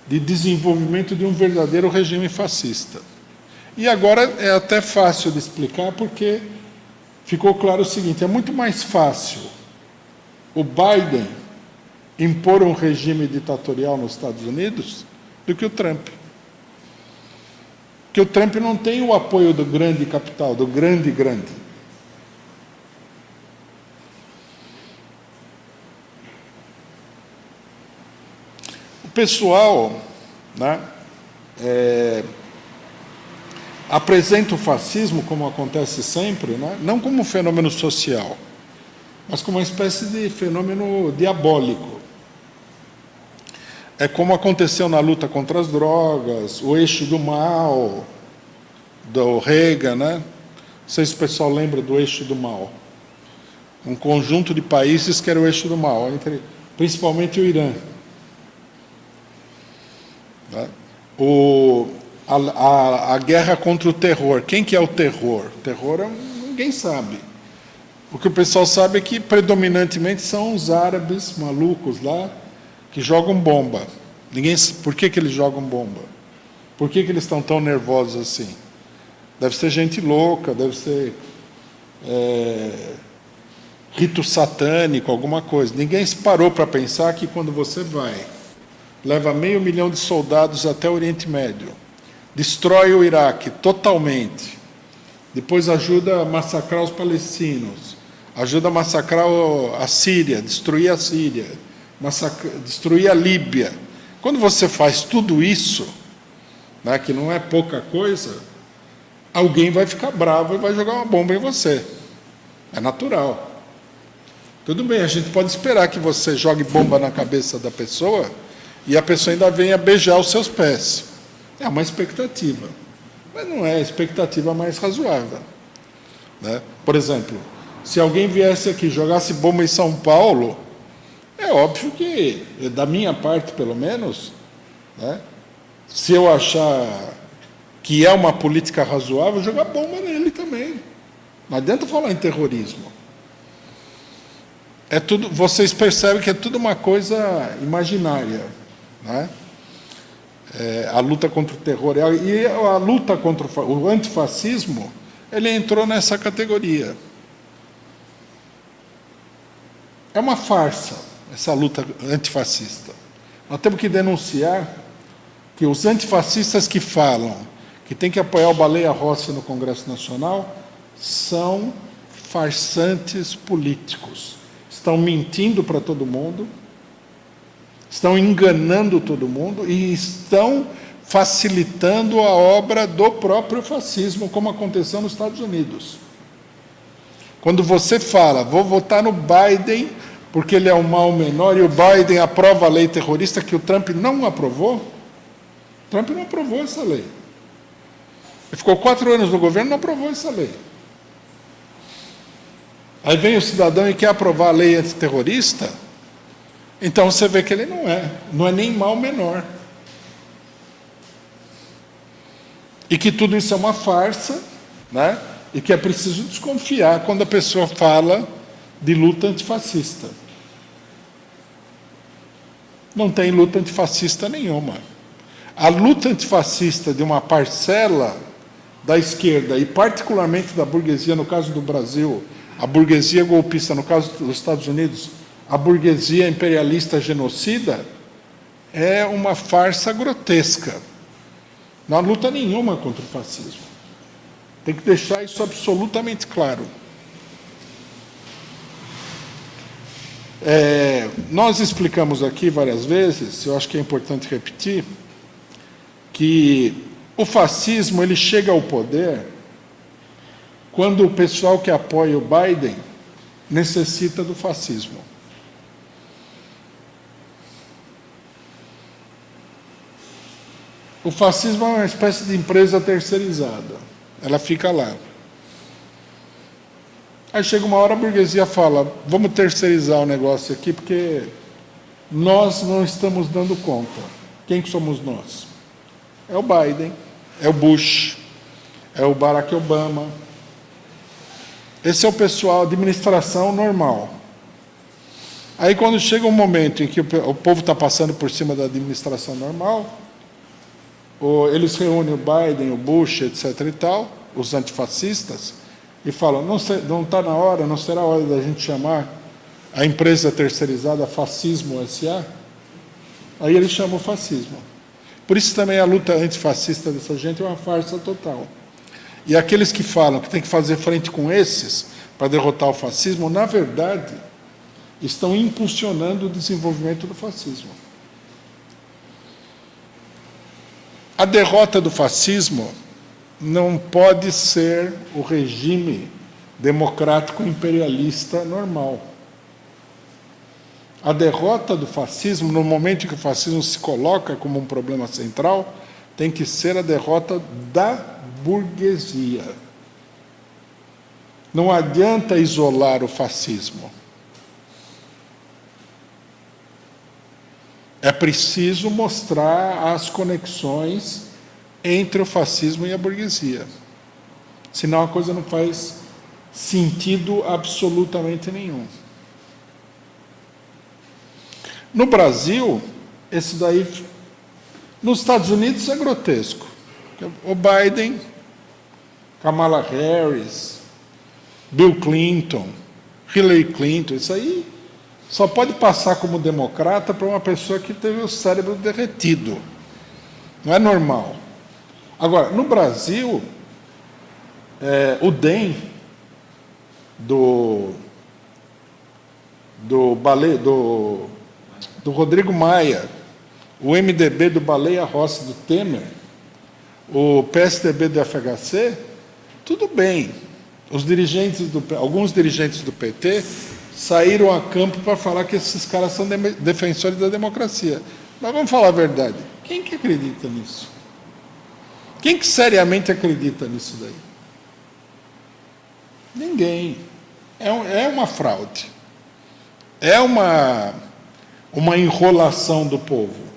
de desenvolvimento de um verdadeiro regime fascista. E agora é até fácil de explicar, porque ficou claro o seguinte: é muito mais fácil o Biden impor um regime ditatorial nos Estados Unidos do que o Trump. Porque o Trump não tem o apoio do grande capital, do grande. O pessoal, né, apresenta o fascismo, como acontece sempre, né, não como um fenômeno social, mas como uma espécie de fenômeno diabólico. É como aconteceu na luta contra as drogas, o eixo do mal, do Reagan, né? Não sei se o pessoal lembra do eixo do mal. Um conjunto de países que era o eixo do mal, principalmente o Irã. A guerra contra o terror. Quem que é o terror? O terror ninguém sabe. O que o pessoal sabe é que predominantemente são os árabes malucos lá, que jogam bomba. Por que eles jogam bomba? Por que eles estão tão nervosos assim? Deve ser gente louca, deve ser rito satânico, alguma coisa. Ninguém se parou para pensar que quando você leva 500 mil de soldados até o Oriente Médio, destrói o Iraque totalmente, depois ajuda a massacrar os palestinos, ajuda a massacrar a Síria, destruir a Síria, destruir a Líbia. Quando você faz tudo isso, né, que não é pouca coisa, alguém vai ficar bravo e vai jogar uma bomba em você. É natural. Tudo bem, a gente pode esperar que você jogue bomba na cabeça da pessoa e a pessoa ainda venha beijar os seus pés. É uma expectativa. Mas não é a expectativa mais razoável, né? Por exemplo, se alguém viesse aqui e jogasse bomba em São Paulo, é óbvio que, da minha parte pelo menos, né, se eu achar que é uma política razoável, jogar bomba nele também. Não adianta falar em terrorismo. É tudo, vocês percebem que é tudo uma coisa imaginária, né? A luta contra o terror. E a luta contra o antifascismo, ele entrou nessa categoria. É uma farsa, essa luta antifascista. Nós temos que denunciar que os antifascistas que falam que tem que apoiar o Baleia Rossi no Congresso Nacional são farsantes políticos. Estão mentindo para todo mundo, estão enganando todo mundo e estão facilitando a obra do próprio fascismo, como aconteceu nos Estados Unidos. Quando você fala, vou votar no Biden porque ele é o mal menor e o Biden aprova a lei terrorista que o Trump não aprovou, o Trump não aprovou essa lei. Ele ficou 4 anos no governo e não aprovou essa lei. Aí vem o cidadão e quer aprovar a lei antiterrorista, então você vê que ele não é nem mal menor. E que tudo isso é uma farsa, né? E que é preciso desconfiar quando a pessoa fala de luta antifascista. Não tem luta antifascista nenhuma. A luta antifascista de uma parcela da esquerda, e particularmente da burguesia, no caso do Brasil, a burguesia golpista, no caso dos Estados Unidos, a burguesia imperialista genocida, é uma farsa grotesca. Não há luta nenhuma contra o fascismo. Tem que deixar isso absolutamente claro. Nós explicamos aqui várias vezes, eu acho que é importante repetir, que o fascismo ele chega ao poder quando o pessoal que apoia o Biden necessita do fascismo. O fascismo é uma espécie de empresa terceirizada. Ela fica lá. Aí chega uma hora a burguesia fala, vamos terceirizar o negócio aqui, porque nós não estamos dando conta. Quem que somos nós? É o Biden, é o Bush, é o Barack Obama. Esse é o pessoal, administração normal. Aí quando chega um momento em que o povo está passando por cima da administração normal, eles reúnem o Biden, o Bush, etc. e tal, os antifascistas, e falam, não está na hora, não será a hora da gente chamar a empresa terceirizada Fascismo S.A.? Aí eles chamam o fascismo. Por isso também a luta antifascista dessa gente é uma farsa total. E aqueles que falam que tem que fazer frente com esses para derrotar o fascismo, na verdade, estão impulsionando o desenvolvimento do fascismo. A derrota do fascismo não pode ser o regime democrático imperialista normal. A derrota do fascismo, no momento em que o fascismo se coloca como um problema central, tem que ser a derrota da burguesia. Não adianta isolar o fascismo. É preciso mostrar as conexões entre o fascismo e a burguesia. Senão a coisa não faz sentido absolutamente nenhum. No Brasil, esse daí, nos Estados Unidos é grotesco. O Biden, Kamala Harris, Bill Clinton, Hillary Clinton, isso aí só pode passar como democrata para uma pessoa que teve o cérebro derretido. Não é normal. Agora, no Brasil, o DEM do Rodrigo Maia, o MDB do Baleia Rossi do Temer, o PSDB do FHC, tudo bem. Alguns dirigentes do PT saíram a campo para falar que esses caras são defensores da democracia. Mas vamos falar a verdade. Quem que acredita nisso? Quem que seriamente acredita nisso daí? Ninguém. É uma fraude. É uma enrolação do povo.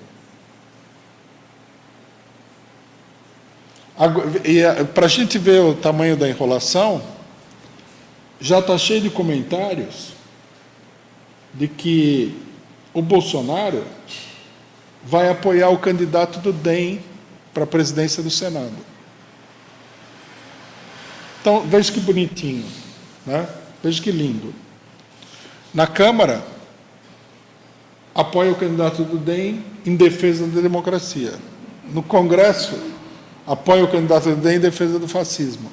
Para a gente ver o tamanho da enrolação, já está cheio de comentários de que o Bolsonaro vai apoiar o candidato do DEM para a presidência do Senado. Então, veja que bonitinho, né? Veja que lindo. Na Câmara, apoia o candidato do DEM em defesa da democracia. No Congresso, apoia o candidato do DEM em defesa do fascismo.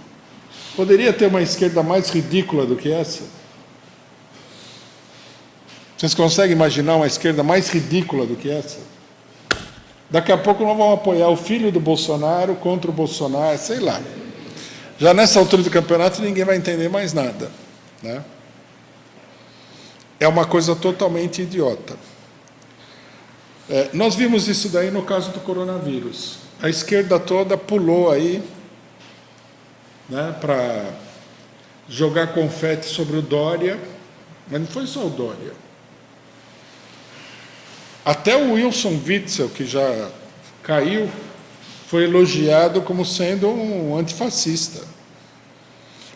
Poderia ter uma esquerda mais ridícula do que essa? Vocês conseguem imaginar uma esquerda mais ridícula do que essa? Daqui a pouco nós vamos apoiar o filho do Bolsonaro contra o Bolsonaro, sei lá. Já nessa altura do campeonato ninguém vai entender mais nada, né? É uma coisa totalmente idiota. Nós vimos isso daí no caso do coronavírus. A esquerda toda pulou aí, né, para jogar confete sobre o Dória, mas não foi só o Dória. Até o Wilson Witzel, que já caiu, foi elogiado como sendo um antifascista.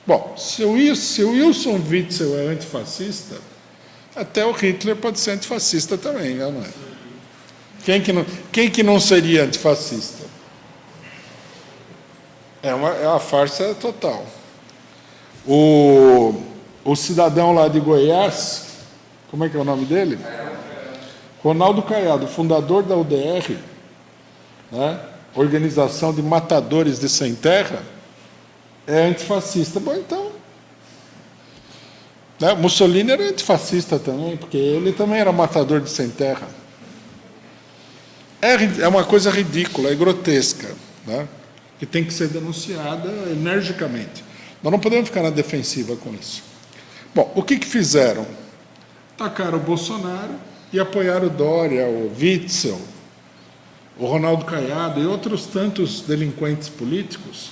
Bom, se o Wilson Witzel é antifascista, até o Hitler pode ser antifascista também, não é? Quem que não seria antifascista? É uma farsa total. O cidadão lá de Goiás, como é que é o nome dele? Ronaldo Caiado, fundador da UDR, né, Organização de Matadores de Sem Terra, é antifascista. Bom, então, né, Mussolini era antifascista também, porque ele também era matador de sem terra. É uma coisa ridícula, é grotesca, né, que tem que ser denunciada energicamente. Nós não podemos ficar na defensiva com isso. Bom, o que fizeram? Tacaram o Bolsonaro e apoiaram o Dória, o Witzel, o Ronaldo Caiado e outros tantos delinquentes políticos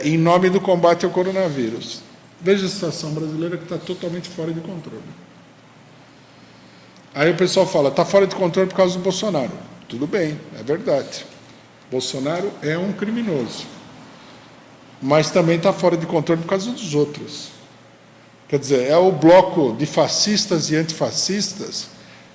em nome do combate ao coronavírus. Veja a situação brasileira que está totalmente fora de controle. Aí o pessoal fala, está fora de controle por causa do Bolsonaro. Tudo bem, é verdade. Bolsonaro é um criminoso. Mas também está fora de controle por causa dos outros. Quer dizer, é o bloco de fascistas e antifascistas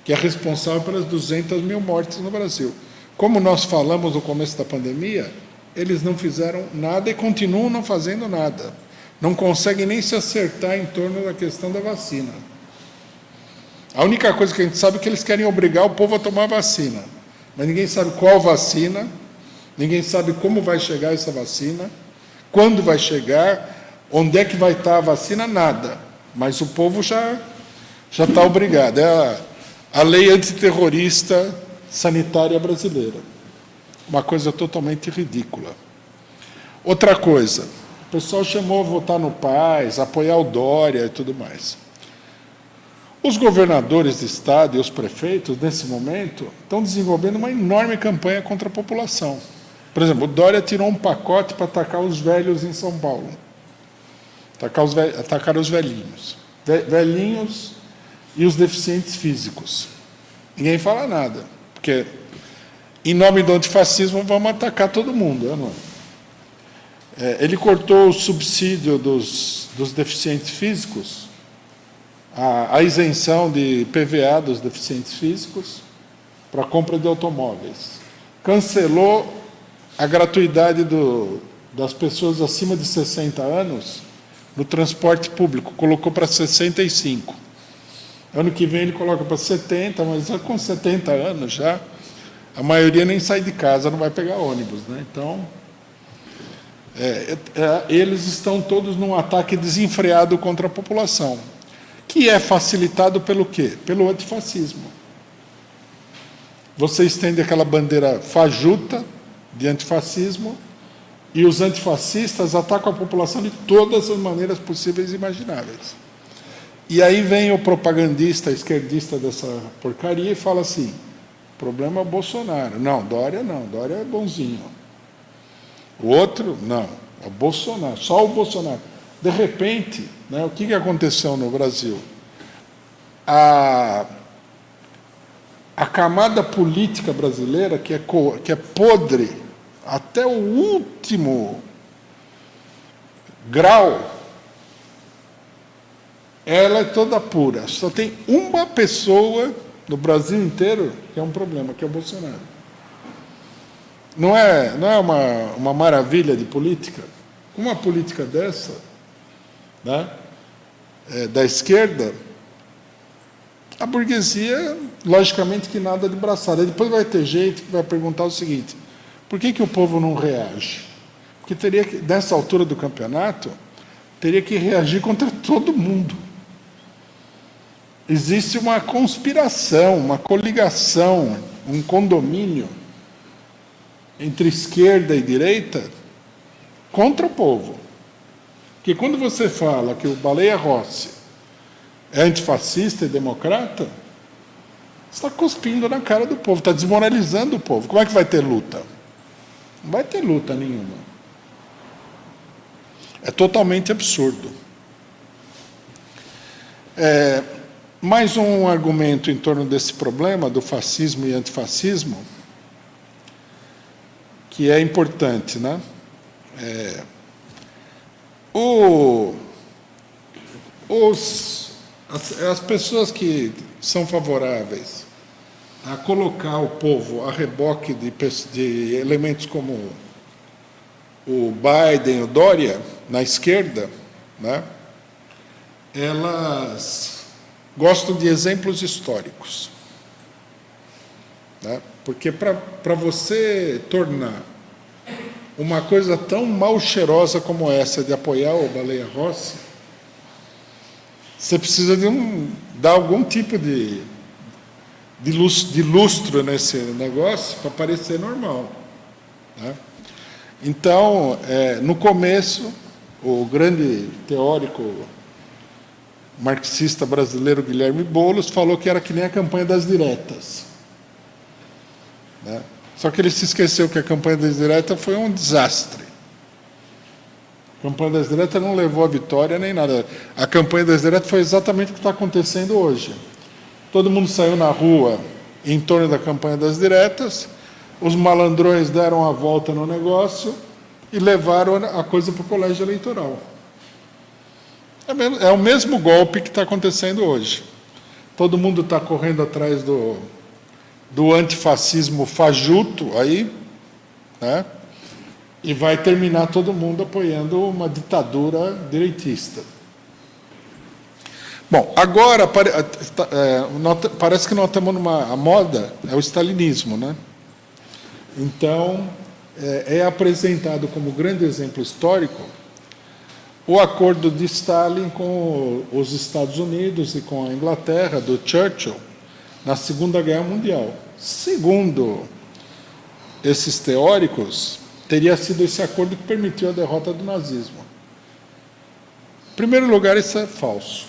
que é responsável pelas 200 mil mortes no Brasil. como nós falamos no começo da pandemia, eles não fizeram nada e continuam não fazendo nada. Não conseguem nem se acertar em torno da questão da vacina. A única coisa que a gente sabe é que eles querem obrigar o povo a tomar vacina. Mas ninguém sabe qual vacina, ninguém sabe como vai chegar essa vacina, quando vai chegar, onde é que vai estar a vacina, nada. Mas o povo já está obrigado. É a lei antiterrorista sanitária brasileira. Uma coisa totalmente ridícula. Outra coisa, o pessoal chamou a votar no Paz, apoiar o Dória e tudo mais. Os governadores de estado e os prefeitos, nesse momento, estão desenvolvendo uma enorme campanha contra a população. Por exemplo, o Dória tirou um pacote para atacar os velhos em São Paulo. Atacar os velhinhos. Velhinhos e os deficientes físicos. Ninguém fala nada, porque, em nome do antifascismo, vamos atacar todo mundo. Não é? Ele cortou o subsídio dos deficientes físicos, a isenção de PVA dos deficientes físicos para a compra de automóveis. Cancelou a gratuidade das pessoas acima de 60 anos no transporte público, colocou para 65. Ano que vem ele coloca para 70, mas já com 70 anos já, a maioria nem sai de casa, não vai pegar ônibus, né? Então, eles estão todos num ataque desenfreado contra a população, que é facilitado pelo quê? Pelo antifascismo. Você estende aquela bandeira fajuta de antifascismo e os antifascistas atacam a população de todas as maneiras possíveis e imagináveis. E aí vem o propagandista esquerdista dessa porcaria e fala assim, o problema é o Bolsonaro. Não, Dória é bonzinho. O outro, não, é o Bolsonaro, só o Bolsonaro. De repente, né, o que aconteceu no Brasil? A camada política brasileira, que é podre até o último grau, ela é toda pura. Só tem uma pessoa no Brasil inteiro que é um problema, que é o Bolsonaro. Não é uma maravilha de política? Uma política dessa, né, da esquerda, a burguesia, logicamente que nada de braçada. Depois vai ter gente que vai perguntar o seguinte, por que o povo não reage? Porque teria que, nessa altura do campeonato, teria que reagir contra todo mundo. Existe uma conspiração, uma coligação, um condomínio entre esquerda e direita contra o povo. Porque quando você fala que o Baleia Rossi é antifascista e democrata, você está cuspindo na cara do povo, está desmoralizando o povo. Como é que vai ter luta? Não vai ter luta nenhuma. É totalmente absurdo. Mais um argumento em torno desse problema do fascismo e antifascismo, que é importante, né? As pessoas que são favoráveis a colocar o povo a reboque de elementos como o Biden, o Dória, na esquerda, né, elas gostam de exemplos históricos. Né, porque para você tornar uma coisa tão mal cheirosa como essa de apoiar o Baleia Rossi, você precisa dar algum tipo de lustro nesse negócio para parecer normal. Né? Então, no começo, o grande teórico marxista brasileiro Guilherme Boulos falou que era que nem a campanha das diretas. Né? Só que ele se esqueceu que a campanha das diretas foi um desastre. A campanha das diretas não levou a vitória nem nada. A campanha das diretas foi exatamente o que está acontecendo hoje. Todo mundo saiu na rua em torno da campanha das diretas, os malandrões deram a volta no negócio e levaram a coisa para o colégio eleitoral. É o mesmo golpe que está acontecendo hoje. Todo mundo está correndo atrás do antifascismo fajuto aí, né? E vai terminar todo mundo apoiando uma ditadura direitista. Bom, agora parece que nós estamos a moda é o stalinismo, né? Então, é apresentado como grande exemplo histórico o acordo de Stalin com os Estados Unidos e com a Inglaterra, do Churchill, na Segunda Guerra Mundial. Segundo esses teóricos, teria sido esse acordo que permitiu a derrota do nazismo. Em primeiro lugar, isso é falso.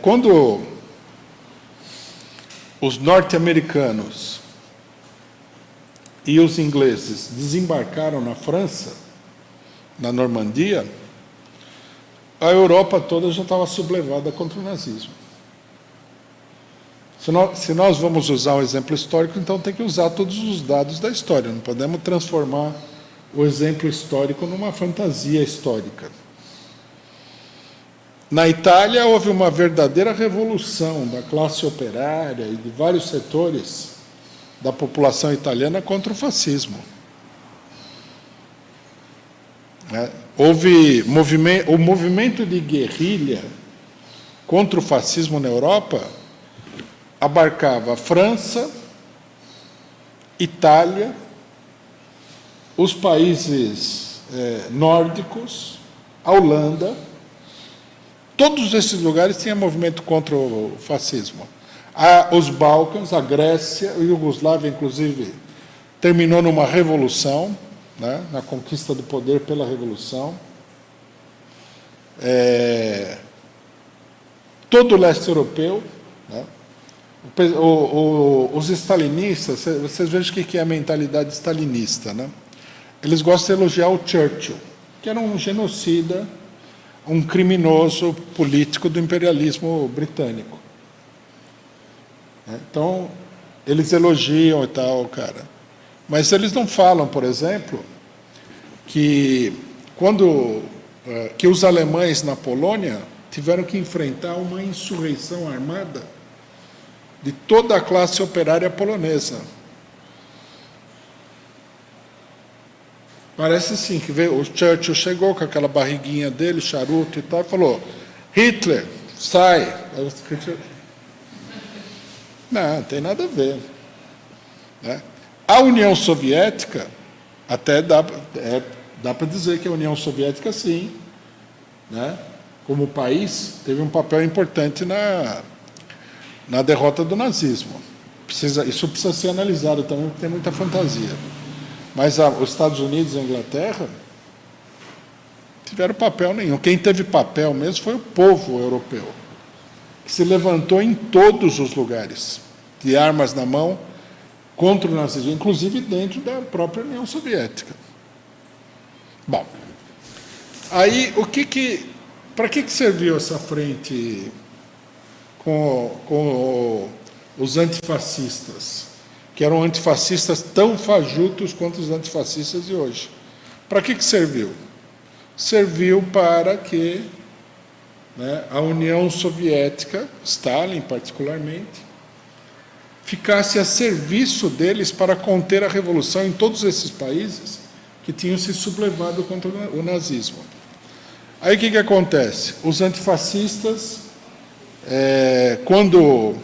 Quando os norte-americanos e os ingleses desembarcaram na França, na Normandia, a Europa toda já estava sublevada contra o nazismo. Se nós vamos usar um exemplo histórico, então tem que usar todos os dados da história. Não podemos transformar o exemplo histórico numa fantasia histórica. Na Itália, houve uma verdadeira revolução da classe operária e de vários setores da população italiana contra o fascismo. Houve o movimento de guerrilha contra o fascismo na Europa abarcava a França, Itália, os países nórdicos, a Holanda. Todos esses lugares tinham movimento contra o fascismo. Os Balcãs, a Grécia, a Iugoslávia, inclusive, terminou numa revolução, né, na conquista do poder pela revolução. Todo o leste europeu, né, os stalinistas, vocês vejam o que é a mentalidade stalinista, né? Eles gostam de elogiar o Churchill, que era um genocida, um criminoso político do imperialismo britânico. Então, eles elogiam e tal, cara. Mas eles não falam, por exemplo, que que os alemães na Polônia tiveram que enfrentar uma insurreição armada de toda a classe operária polonesa. Parece sim que o Churchill chegou com aquela barriguinha dele, charuto e tal, e falou: Hitler, sai. Não tem nada a ver. Né? A União Soviética, até dá para dizer que a União Soviética, sim, né, como país, teve um papel importante na derrota do nazismo. Isso precisa ser analisado também, porque tem muita fantasia. Mas os Estados Unidos e a Inglaterra tiveram papel nenhum. Quem teve papel mesmo foi o povo europeu, que se levantou em todos os lugares, de armas na mão, contra o nazismo, inclusive dentro da própria União Soviética. Bom, aí para que serviu essa frente com os antifascistas, que eram antifascistas tão fajutos quanto os antifascistas de hoje? Para que serviu? Serviu para que, né, a União Soviética, Stalin particularmente, ficasse a serviço deles para conter a revolução em todos esses países que tinham se sublevado contra o nazismo. Aí o que acontece? Os antifascistas, quando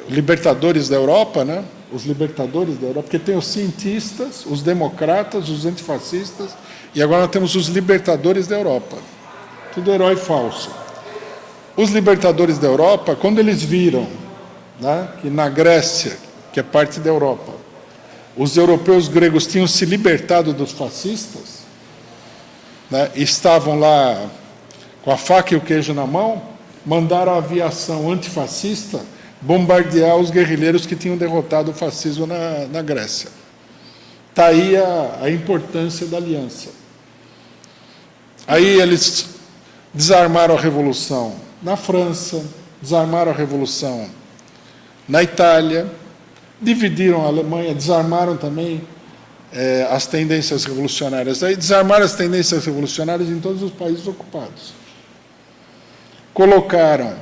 libertadores da Europa, né? Os libertadores da Europa, porque tem os cientistas, os democratas, os antifascistas, e agora nós temos os libertadores da Europa. Tudo herói falso. Os libertadores da Europa, quando eles viram, né, que na Grécia, que é parte da Europa, os europeus gregos tinham se libertado dos fascistas, né, e estavam lá com a faca e o queijo na mão, mandaram a aviação antifascista bombardear os guerrilheiros que tinham derrotado o fascismo na Grécia. Está aí a importância da aliança. Aí eles desarmaram a revolução na França, desarmaram a revolução na Itália, dividiram a Alemanha, desarmaram também as tendências revolucionárias. Aí desarmaram as tendências revolucionárias em todos os países ocupados. Colocaram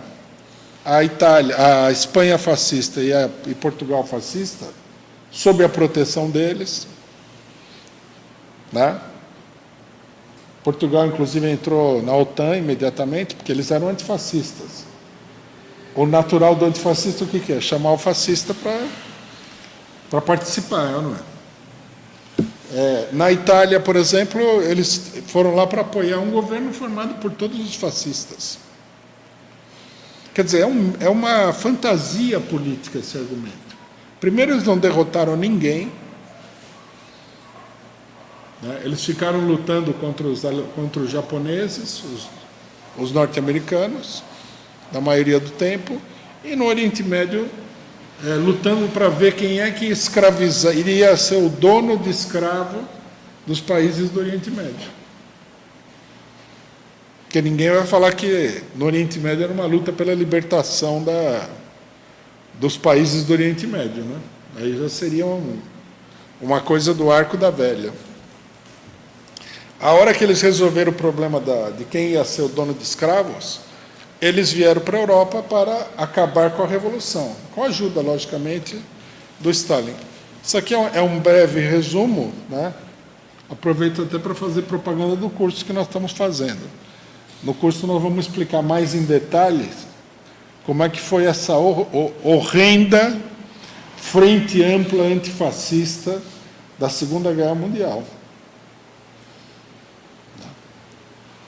a Itália, a Espanha fascista e Portugal fascista, sob a proteção deles, né? Portugal, inclusive, entrou na OTAN imediatamente, porque eles eram antifascistas. O natural do antifascista, o que é? Chamar o fascista para participar, não é? Na Itália, por exemplo, eles foram lá para apoiar um governo formado por todos os fascistas. Quer dizer, é uma fantasia política esse argumento. Primeiro, eles não derrotaram ninguém, né? Eles ficaram lutando contra os japoneses, os norte-americanos, na maioria do tempo, e no Oriente Médio, lutando para ver quem é que iria ser o dono de escravo dos países do Oriente Médio. Porque ninguém vai falar que no Oriente Médio era uma luta pela libertação dos países do Oriente Médio, né? Aí já seria uma coisa do arco da velha. A hora que eles resolveram o problema de quem ia ser o dono de escravos, eles vieram para a Europa para acabar com a Revolução, com a ajuda, logicamente, do Stalin. Isso aqui é um breve resumo, né? Aproveito até para fazer propaganda do curso que nós estamos fazendo. No curso nós vamos explicar mais em detalhes como é que foi essa horrenda frente ampla antifascista da Segunda Guerra Mundial.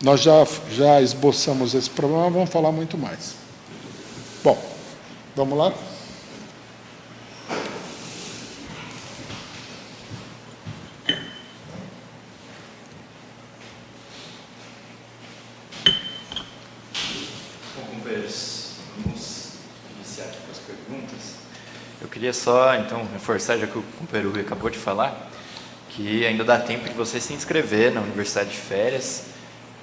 Nós já esboçamos esse problema, vamos falar muito mais. Bom, vamos lá? Bom, companheiros, vamos iniciar aqui com as perguntas. Eu queria só, então, reforçar, já que o companheiro Rui acabou de falar, que ainda dá tempo de você se inscrever na Universidade de Férias,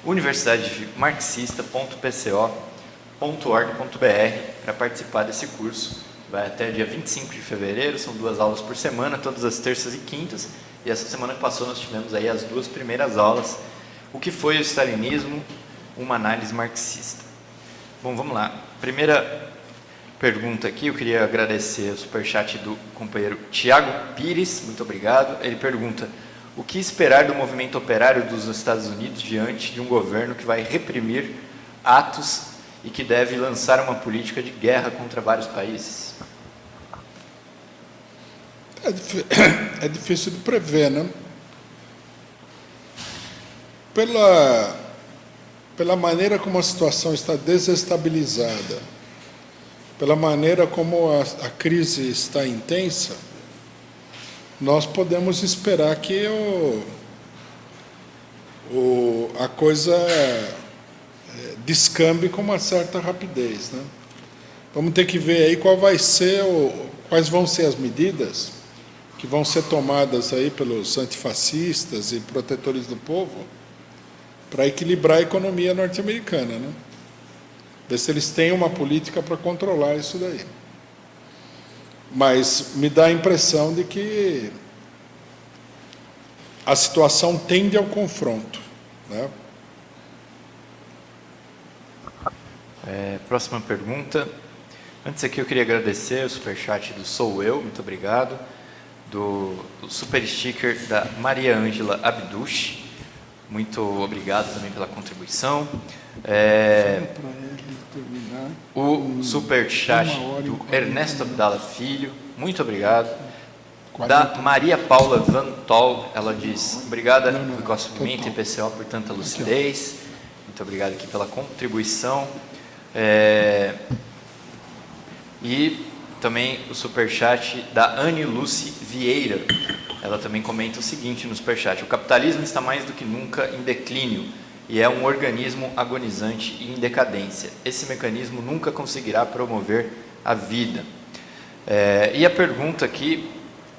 universidademarxista.pco.org.br para participar desse curso. Vai até dia 25 de fevereiro, são 2 aulas por semana, todas as terças e quintas, e essa semana que passou nós tivemos aí as 2 primeiras aulas, o que foi o stalinismo, uma análise marxista. Bom, vamos lá. Primeira pergunta aqui, eu queria agradecer o superchat do companheiro Tiago Pires, muito obrigado. Ele pergunta: o que esperar do movimento operário dos Estados Unidos diante de um governo que vai reprimir atos e que deve lançar uma política de guerra contra vários países? É difícil de prever, né? Pela maneira como a situação está desestabilizada, pela maneira como a crise está intensa, nós podemos esperar que a coisa descambe com uma certa rapidez, né? Vamos ter que ver aí quais vão ser as medidas que vão ser tomadas aí pelos antifascistas e protetores do povo para equilibrar a economia norte-americana, né? Ver se eles têm uma política para controlar isso daí. Mas me dá a impressão de que a situação tende ao confronto, né? Próxima pergunta. Antes aqui eu queria agradecer o superchat do Sou Eu, muito obrigado. Do super sticker da Maria Ângela Abduch, muito obrigado também pela contribuição. O superchat do Ernesto Abdala Filho, muito obrigado. Da Maria Paula Van Tol, ela diz: obrigada, Costa Pimenta e PCO, por tanta lucidez. Muito obrigado aqui pela contribuição. E também o superchat da Anne Lucy Vieira. Ela também comenta o seguinte no superchat: o capitalismo está mais do que nunca em declínio e é um organismo agonizante e em decadência. Esse mecanismo nunca conseguirá promover a vida. E a pergunta aqui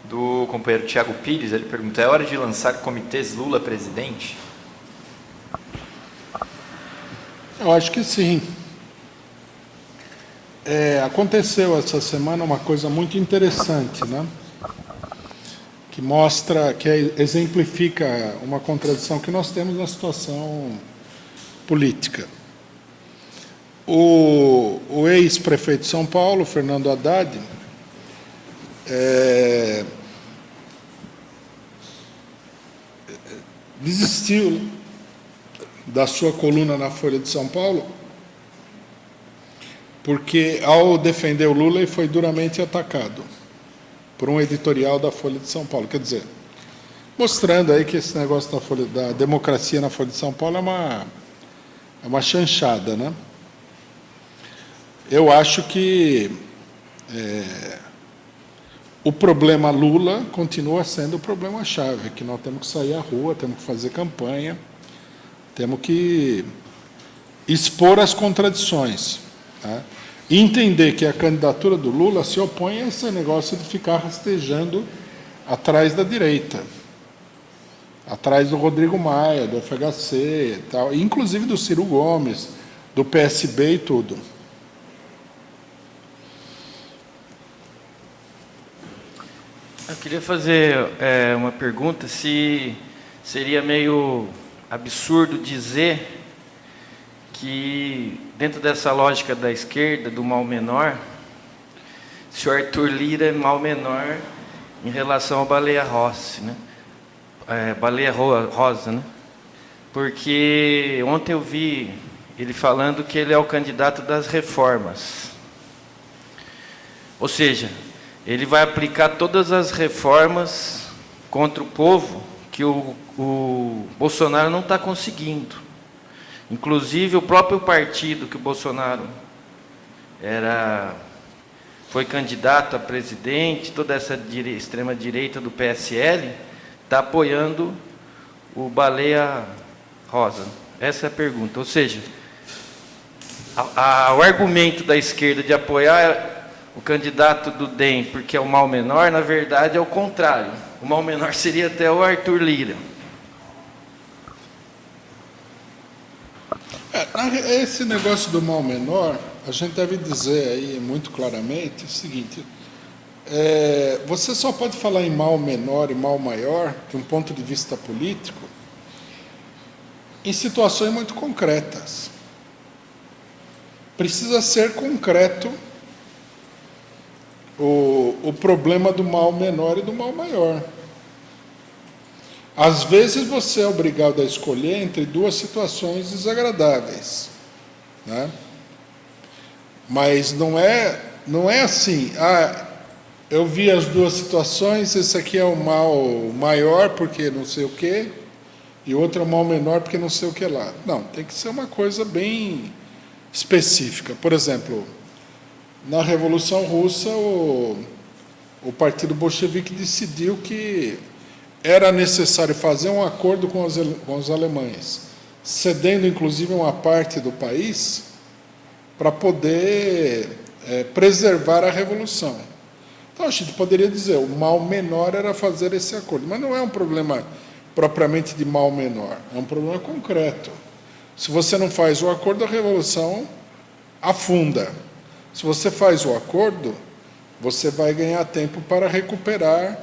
do companheiro Tiago Pires, ele pergunta: é hora de lançar comitês Lula presidente? Eu acho que sim. Aconteceu essa semana uma coisa muito interessante, né? Que mostra, que exemplifica uma contradição que nós temos na situação política. O ex-prefeito de São Paulo, Fernando Haddad, desistiu da sua coluna na Folha de São Paulo, porque, ao defender o Lula, ele foi duramente atacado por um editorial da Folha de São Paulo. Quer dizer, mostrando aí que esse negócio da democracia na Folha de São Paulo é uma chanchada, né? Eu acho que o problema Lula continua sendo o problema-chave, que nós temos que sair à rua, temos que fazer campanha, temos que expor as contradições, tá? E entender que a candidatura do Lula se opõe a esse negócio de ficar rastejando atrás da direita, atrás do Rodrigo Maia, do FHC e tal, inclusive do Ciro Gomes, do PSB e tudo. Eu queria fazer uma pergunta, se seria meio absurdo dizer que, dentro dessa lógica da esquerda, do mal menor, se o Arthur Lira é mal menor em relação ao Baleia Rossi, né? Baleia Rosa, né? Porque ontem eu vi ele falando que ele é o candidato das reformas. Ou seja, ele vai aplicar todas as reformas contra o povo que o Bolsonaro não está conseguindo. Inclusive, o próprio partido que o Bolsonaro foi candidato a presidente, toda essa extrema-direita do PSL, está apoiando o Baleia Rosa. Essa é a pergunta. Ou seja, o argumento da esquerda de apoiar o candidato do DEM porque é o mal menor, na verdade é o contrário. O mal menor seria até o Arthur Lira. Esse negócio do mal menor, a gente deve dizer aí muito claramente o seguinte: você só pode falar em mal menor e mal maior, de um ponto de vista político, em situações muito concretas. Precisa ser concreto o problema do mal menor e do mal maior. Às vezes você é obrigado a escolher entre duas situações desagradáveis, né? Mas não é assim, eu vi as duas situações, esse aqui é o mal maior porque não sei o quê, e outro é o mal menor porque não sei o que lá. Não, tem que ser uma coisa bem específica. Por exemplo, na Revolução Russa, o Partido Bolchevique decidiu que era necessário fazer um acordo com os alemães, cedendo inclusive uma parte do país para poder preservar a Revolução. Então, a gente poderia dizer, o mal menor era fazer esse acordo, mas não é um problema propriamente de mal menor, é um problema concreto. Se você não faz o acordo, a Revolução afunda. Se você faz o acordo, você vai ganhar tempo para recuperar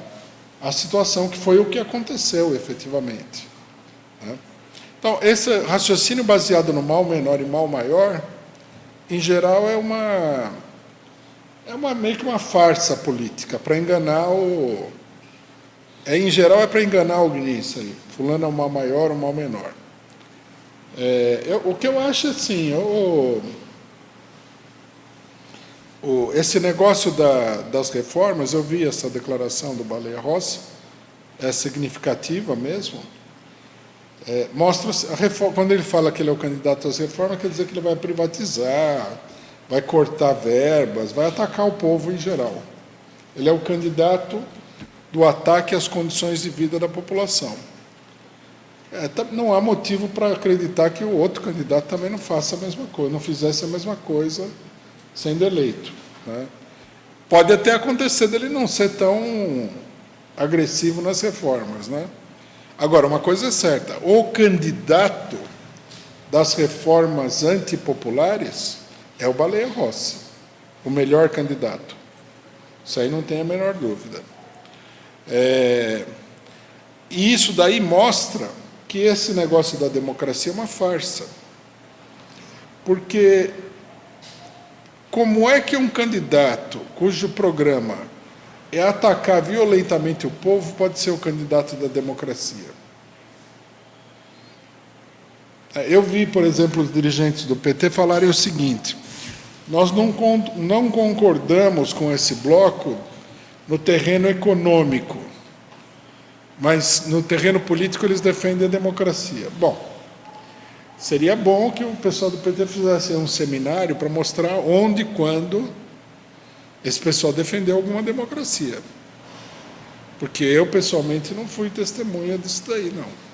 a situação, que foi o que aconteceu efetivamente, né? Então, esse raciocínio baseado no mal menor e mal maior, em geral, meio que uma farsa política, para enganar em geral, é para enganar alguém isso aí. Fulano é o mal maior ou o mal menor. O que eu acho assim, esse negócio das reformas, eu vi essa declaração do Baleia Rossi, é significativa mesmo. Mostra quando ele fala que ele é o candidato às reformas, quer dizer que ele vai privatizar, vai cortar verbas, vai atacar o povo em geral. Ele é o candidato do ataque às condições de vida da população. Não há motivo para acreditar que o outro candidato também não faça a mesma coisa, não fizesse a mesma coisa sendo eleito, né? Pode até acontecer dele não ser tão agressivo nas reformas, né? Agora, uma coisa é certa, o candidato das reformas antipopulares é o Baleia Rossi, o melhor candidato. Isso aí não tem a menor dúvida. E isso daí mostra que esse negócio da democracia é uma farsa. Porque como é que um candidato cujo programa é atacar violentamente o povo pode ser o candidato da democracia? Eu vi, por exemplo, os dirigentes do PT falarem o seguinte: nós não concordamos com esse bloco no terreno econômico, mas no terreno político eles defendem a democracia. Bom, seria bom que o pessoal do PT fizesse um seminário para mostrar onde e quando esse pessoal defendeu alguma democracia. Porque eu, pessoalmente, não fui testemunha disso daí, não.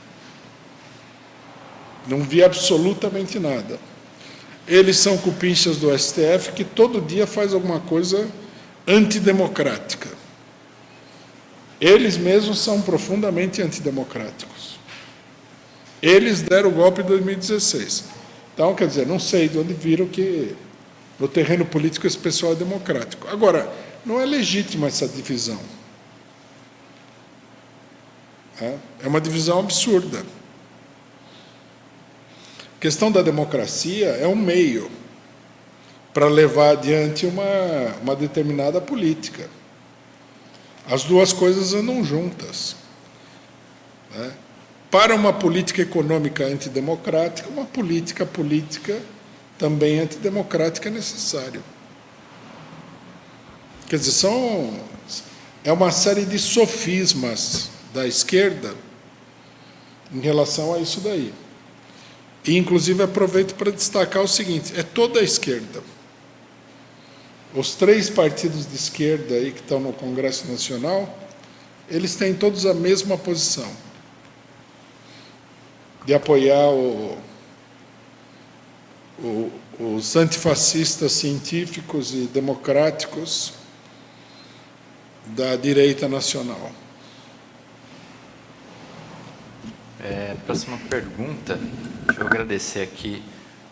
Não vi absolutamente nada. Eles são cupinchas do STF que todo dia faz alguma coisa antidemocrática. Eles mesmos são profundamente antidemocráticos. Eles deram o golpe em 2016. Então, quer dizer, não sei de onde viram que no terreno político esse pessoal é democrático. Agora, não é legítima essa divisão. É uma divisão absurda. A questão da democracia é um meio para levar adiante uma determinada política. As duas coisas andam juntas. Para uma política econômica antidemocrática, uma política política também antidemocrática é necessário. Quer dizer, é uma série de sofismas da esquerda em relação a isso daí. E, inclusive, aproveito para destacar o seguinte: é toda a esquerda. Os 3 partidos de esquerda aí que estão no Congresso Nacional, eles têm todos a mesma posição de apoiar os antifascistas científicos e democráticos da direita nacional. Próxima pergunta. Deixa eu agradecer aqui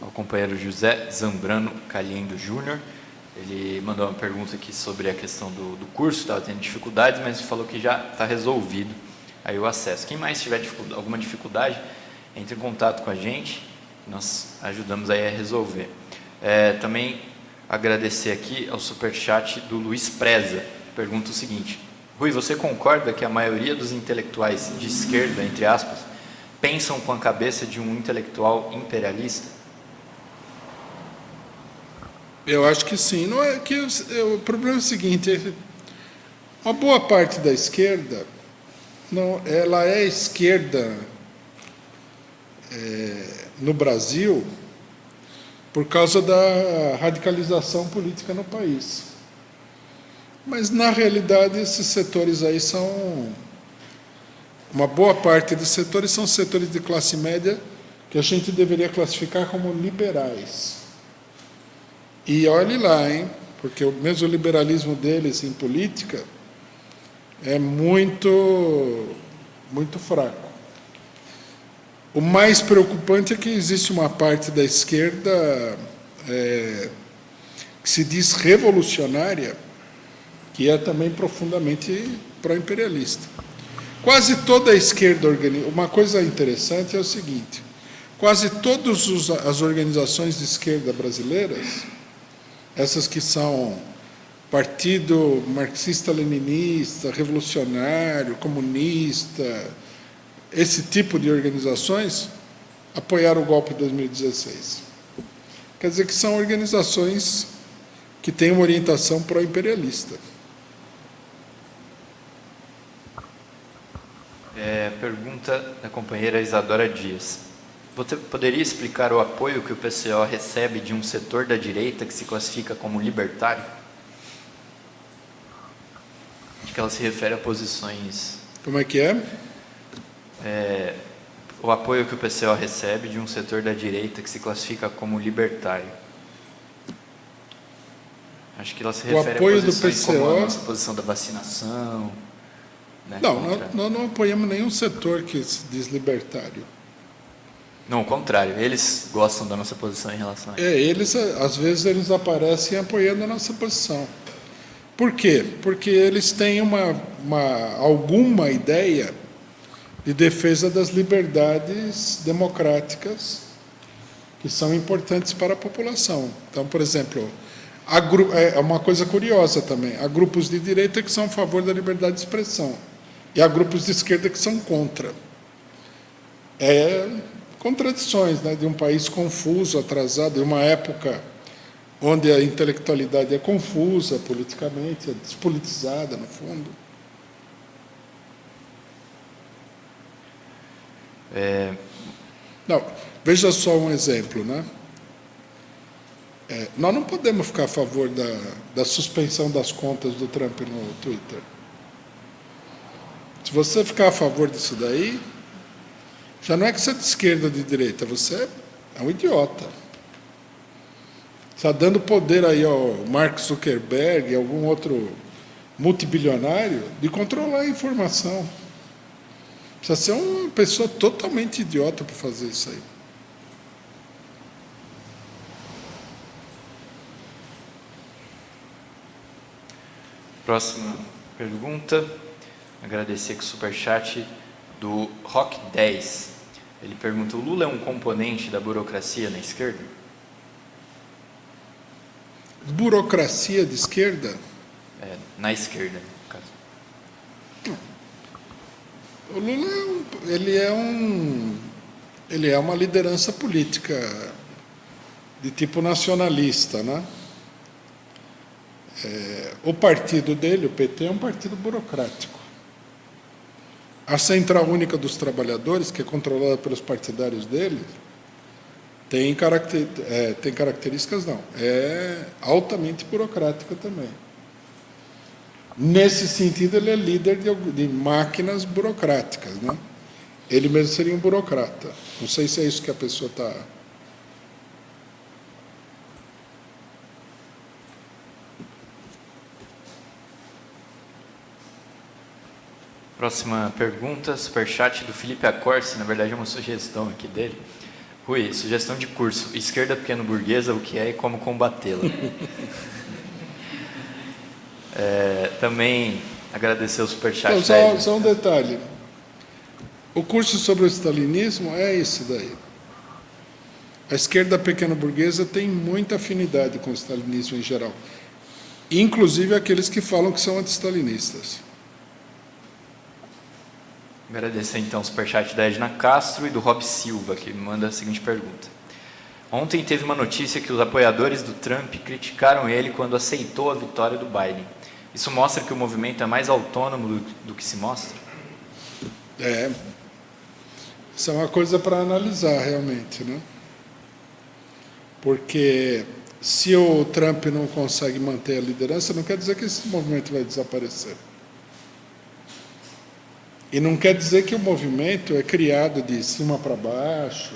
ao companheiro José Zambrano Caliendo Júnior. Ele mandou uma pergunta aqui sobre a questão do curso, estava tendo dificuldades, mas falou que já está resolvido aí o acesso. Quem mais tiver alguma dificuldade, entre em contato com a gente, nós ajudamos aí a resolver. Também agradecer aqui ao superchat do Luiz Preza. Pergunta o seguinte: Rui, você concorda que a maioria dos intelectuais de esquerda, entre aspas, pensam com a cabeça de um intelectual imperialista? Eu acho que sim. Não é que o problema é o seguinte: uma boa parte da esquerda, ela é esquerda no Brasil por causa da radicalização política no país. Mas, na realidade, esses setores aí são... Uma boa parte dos setores são setores de classe média que a gente deveria classificar como liberais. E olhe lá, hein? Porque o mesmo liberalismo deles em política é muito fraco. O mais preocupante é que existe uma parte da esquerda que se diz revolucionária, que é também profundamente pró-imperialista. Quase toda a esquerda organizada... Uma coisa interessante é o seguinte: quase todas as organizações de esquerda brasileiras, essas que são partido marxista-leninista, revolucionário, comunista, esse tipo de organizações, apoiaram o golpe de 2016. Quer dizer que são organizações que têm uma orientação pró-imperialista. Pergunta da companheira Isadora Dias. Você poderia explicar o apoio que o PCO recebe de um setor da direita que se classifica como libertário? Acho que ela se refere a posições... Como é que é? O apoio que o PCO recebe de um setor da direita que se classifica como libertário. Acho que ela se refere a posições como a nossa posição da vacinação... Não, nós não apoiamos nenhum setor que se diz libertário. Não, ao contrário, eles gostam da nossa posição em relação a isso. Às vezes eles aparecem apoiando a nossa posição. Por quê? Porque eles têm alguma ideia de defesa das liberdades democráticas que são importantes para a população. Então, por exemplo, É uma coisa curiosa também. Há grupos de direita que são a favor da liberdade de expressão. E há grupos de esquerda que são contra. Contradições, né, de um país confuso, atrasado, de uma época onde a intelectualidade é confusa politicamente, é despolitizada, no fundo. Não, veja só um exemplo, né? Nós não podemos ficar a favor da suspensão das contas do Trump no Twitter. Se você ficar a favor disso daí, já não é que você é de esquerda ou de direita, você é um idiota. Está dando poder aí ao Mark Zuckerberg e algum outro multibilionário de controlar a informação. Precisa ser uma pessoa totalmente idiota para fazer isso aí. Próxima pergunta. Agradecer com o superchat do Rock 10. Ele pergunta: o Lula é um componente da burocracia na esquerda? Burocracia de esquerda? Na esquerda, no caso. O Lula ele é uma liderança política de tipo nacionalista, né? O partido dele, o PT, é um partido burocrático. A Central Única dos Trabalhadores, que é controlada pelos partidários dele, tem características, não. É altamente burocrática também. Nesse sentido, ele é líder de máquinas burocráticas, né? Ele mesmo seria um burocrata. Não sei se é isso que a pessoa está... Próxima pergunta, superchat do Felipe Acorce, na verdade é uma sugestão aqui dele. Rui, sugestão de curso: esquerda pequeno-burguesa, o que é e como combatê-la. Também agradecer o superchat. Então, só um detalhe. O curso sobre o stalinismo é esse daí. A esquerda pequeno-burguesa tem muita afinidade com o stalinismo em geral. Inclusive aqueles que falam que são anti-stalinistas. Agradecer então o superchat da Edna Castro e do Rob Silva, que manda a seguinte pergunta: ontem teve uma notícia que os apoiadores do Trump criticaram ele quando aceitou a vitória do Biden. Isso mostra que o movimento é mais autônomo do que se mostra? Isso é uma coisa para analisar realmente, né? Porque se o Trump não consegue manter a liderança, não quer dizer que esse movimento vai desaparecer. E não quer dizer que o movimento é criado de cima para baixo,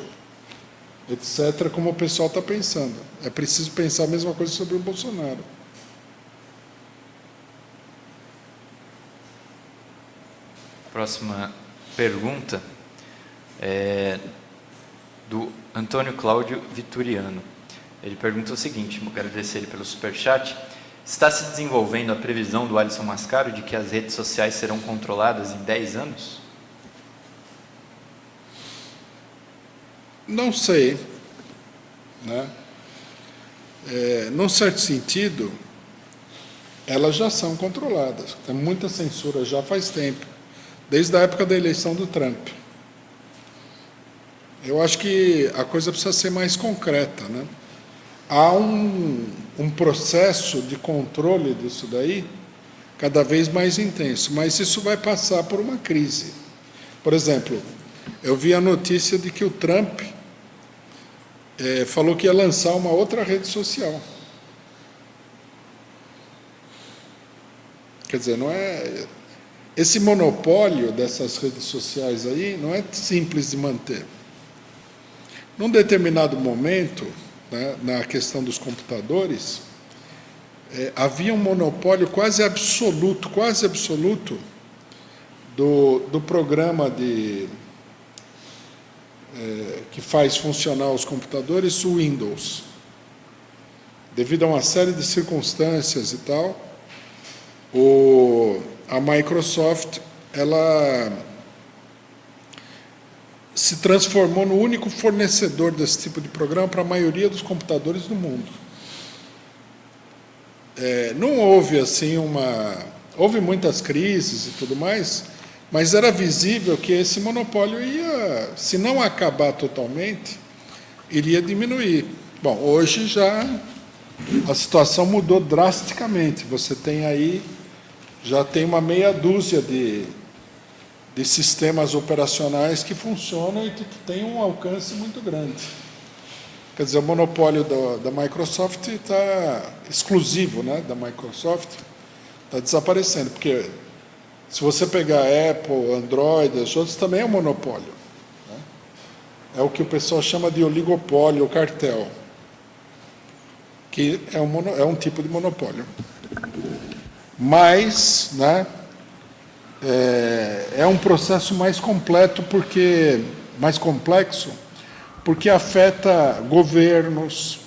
etc., como o pessoal está pensando. É preciso pensar a mesma coisa sobre o Bolsonaro. Próxima pergunta é do Antônio Cláudio Vituriano. Ele pergunta o seguinte, vou agradecer ele pelo superchat: está se desenvolvendo a previsão do Alisson Mascaro de que as redes sociais serão controladas em 10 anos? Não sei, né? Num certo sentido, elas já são controladas. Tem muita censura já faz tempo, desde a época da eleição do Trump. Eu acho que a coisa precisa ser mais concreta, né? Há um processo de controle disso daí cada vez mais intenso, mas isso vai passar por uma crise. Por exemplo, eu vi a notícia de que o Trump falou que ia lançar uma outra rede social. Quer dizer, não é... Esse monopólio dessas redes sociais aí não é simples de manter. Num determinado momento, né, na questão dos computadores, havia um monopólio quase absoluto do programa que faz funcionar os computadores, o Windows. Devido a uma série de circunstâncias e tal, a Microsoft, ela se transformou no único fornecedor desse tipo de programa para a maioria dos computadores do mundo. não houve assim houve muitas crises e tudo mais, mas era visível que esse monopólio ia, se não acabar totalmente, iria diminuir. Bom, hoje já a situação mudou drasticamente. Você tem aí, já tem uma meia dúzia de sistemas operacionais que funcionam e que têm um alcance muito grande. Quer dizer, o monopólio da Microsoft está exclusivo, né, da Microsoft, está desaparecendo, porque se você pegar Apple, Android, os outros também é um monopólio, né? É o que o pessoal chama de oligopólio, ou cartel, que é um tipo de monopólio. Mas, né, é um processo mais complexo, porque afeta governos.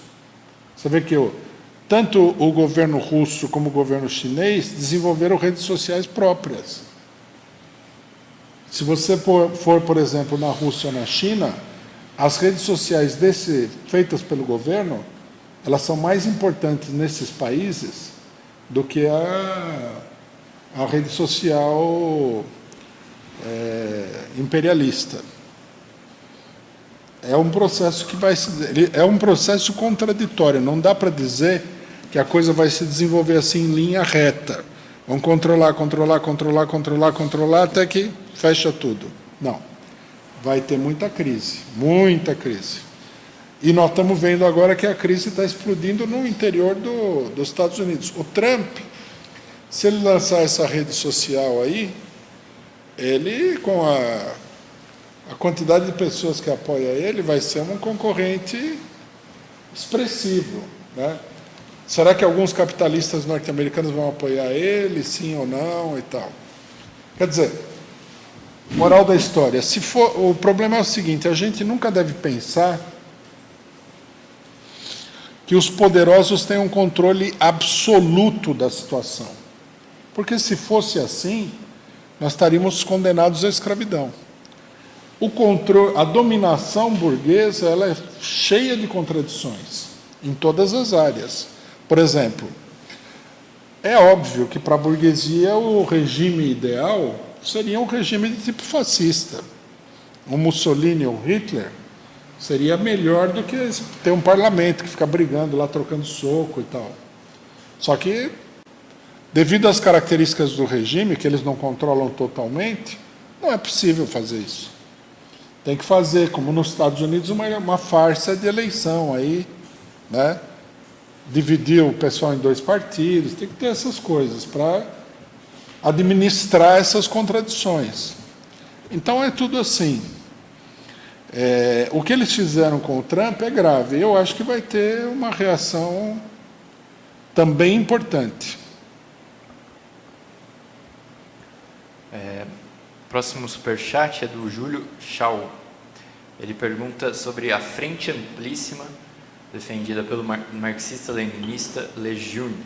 Você vê que tanto o governo russo como o governo chinês desenvolveram redes sociais próprias. Se você for, por exemplo, na Rússia ou na China, as redes sociais feitas pelo governo, elas são mais importantes nesses países do que a rede social imperialista. É um processo é um processo contraditório. Não dá para dizer que a coisa vai se desenvolver assim em linha reta. Vamos controlar até que fecha tudo. Não. Vai ter muita crise, muita crise. E nós estamos vendo agora que a crise está explodindo no interior dos Estados Unidos. O Trump, se ele lançar essa rede social aí, ele, com a quantidade de pessoas que apoia ele, vai ser um concorrente expressivo, né? Será que alguns capitalistas norte-americanos vão apoiar ele, sim ou não e tal? Quer dizer, moral da história, o problema é o seguinte: a gente nunca deve pensar que os poderosos têm um controle absoluto da situação. Porque se fosse assim, nós estaríamos condenados à escravidão. A dominação burguesa, ela é cheia de contradições em todas as áreas. Por exemplo, é óbvio que para a burguesia o regime ideal seria um regime de tipo fascista. O Mussolini ou Hitler seria melhor do que ter um parlamento que fica brigando lá, trocando soco e tal. Só que, devido às características do regime, que eles não controlam totalmente, não é possível fazer isso. Tem que fazer, como nos Estados Unidos, uma farsa de eleição aí, né? Dividir o pessoal em 2 partidos, tem que ter essas coisas para administrar essas contradições. Então é tudo assim. O que eles fizeram com o Trump é grave. Eu acho que vai ter uma reação também importante. Próximo superchat é do Júlio Chau. Ele pergunta sobre a Frente Amplíssima, defendida pelo marxista-leninista Lejeune,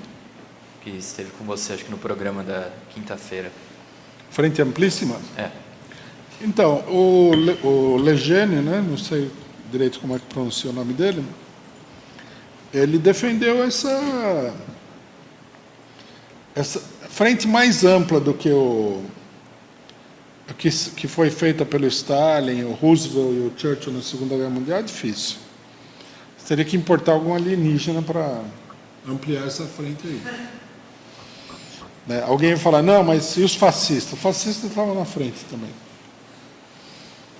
que esteve com você, acho que no programa da quinta-feira. Frente Amplíssima? É. Então, o Lejeune, né, não sei direito como é que pronuncia o nome dele, ele defendeu essa frente mais ampla do que que foi feita pelo Stalin, o Roosevelt e o Churchill na Segunda Guerra Mundial. É difícil. Você teria que importar algum alienígena para ampliar essa frente aí. Né? Alguém vai falar, não, mas e os fascistas? Os fascistas estavam na frente também.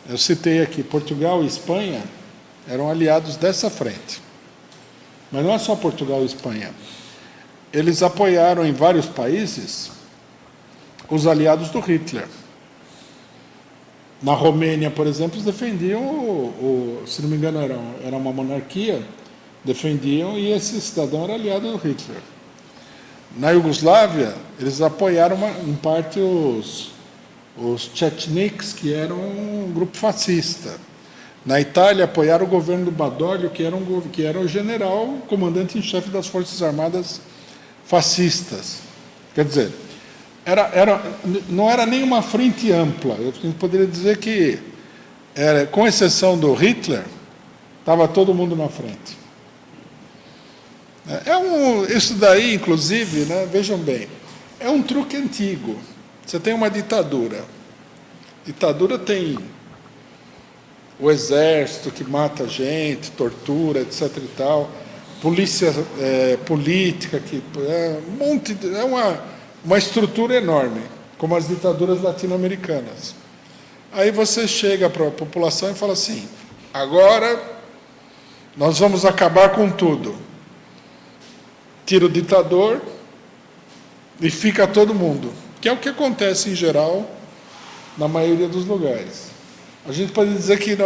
Eu citei aqui, Portugal e Espanha eram aliados dessa frente. Mas não é só Portugal e Espanha. Eles apoiaram em vários países os aliados do Hitler. Na Romênia, por exemplo, eles defendiam, se não me engano, era uma monarquia, defendiam, e esse cidadão era aliado do Hitler. Na Iugoslávia, eles apoiaram, em parte, os Checheniks, que eram um grupo fascista. Na Itália, apoiaram o governo do Badoglio, que era o general, comandante-em-chefe das Forças Armadas fascistas. Quer dizer, não era nem uma frente ampla. Eu poderia dizer que, com exceção do Hitler, estava todo mundo na frente. Isso daí, inclusive, né, vejam bem, é um truque antigo. Você tem uma ditadura. Ditadura tem o exército que mata gente, tortura, etc. e tal, polícia política, que é uma estrutura enorme, como as ditaduras latino-americanas. Aí você chega para a população e fala assim: agora nós vamos acabar com tudo. Tira o ditador e fica todo mundo, que é o que acontece em geral na maioria dos lugares. A gente pode dizer que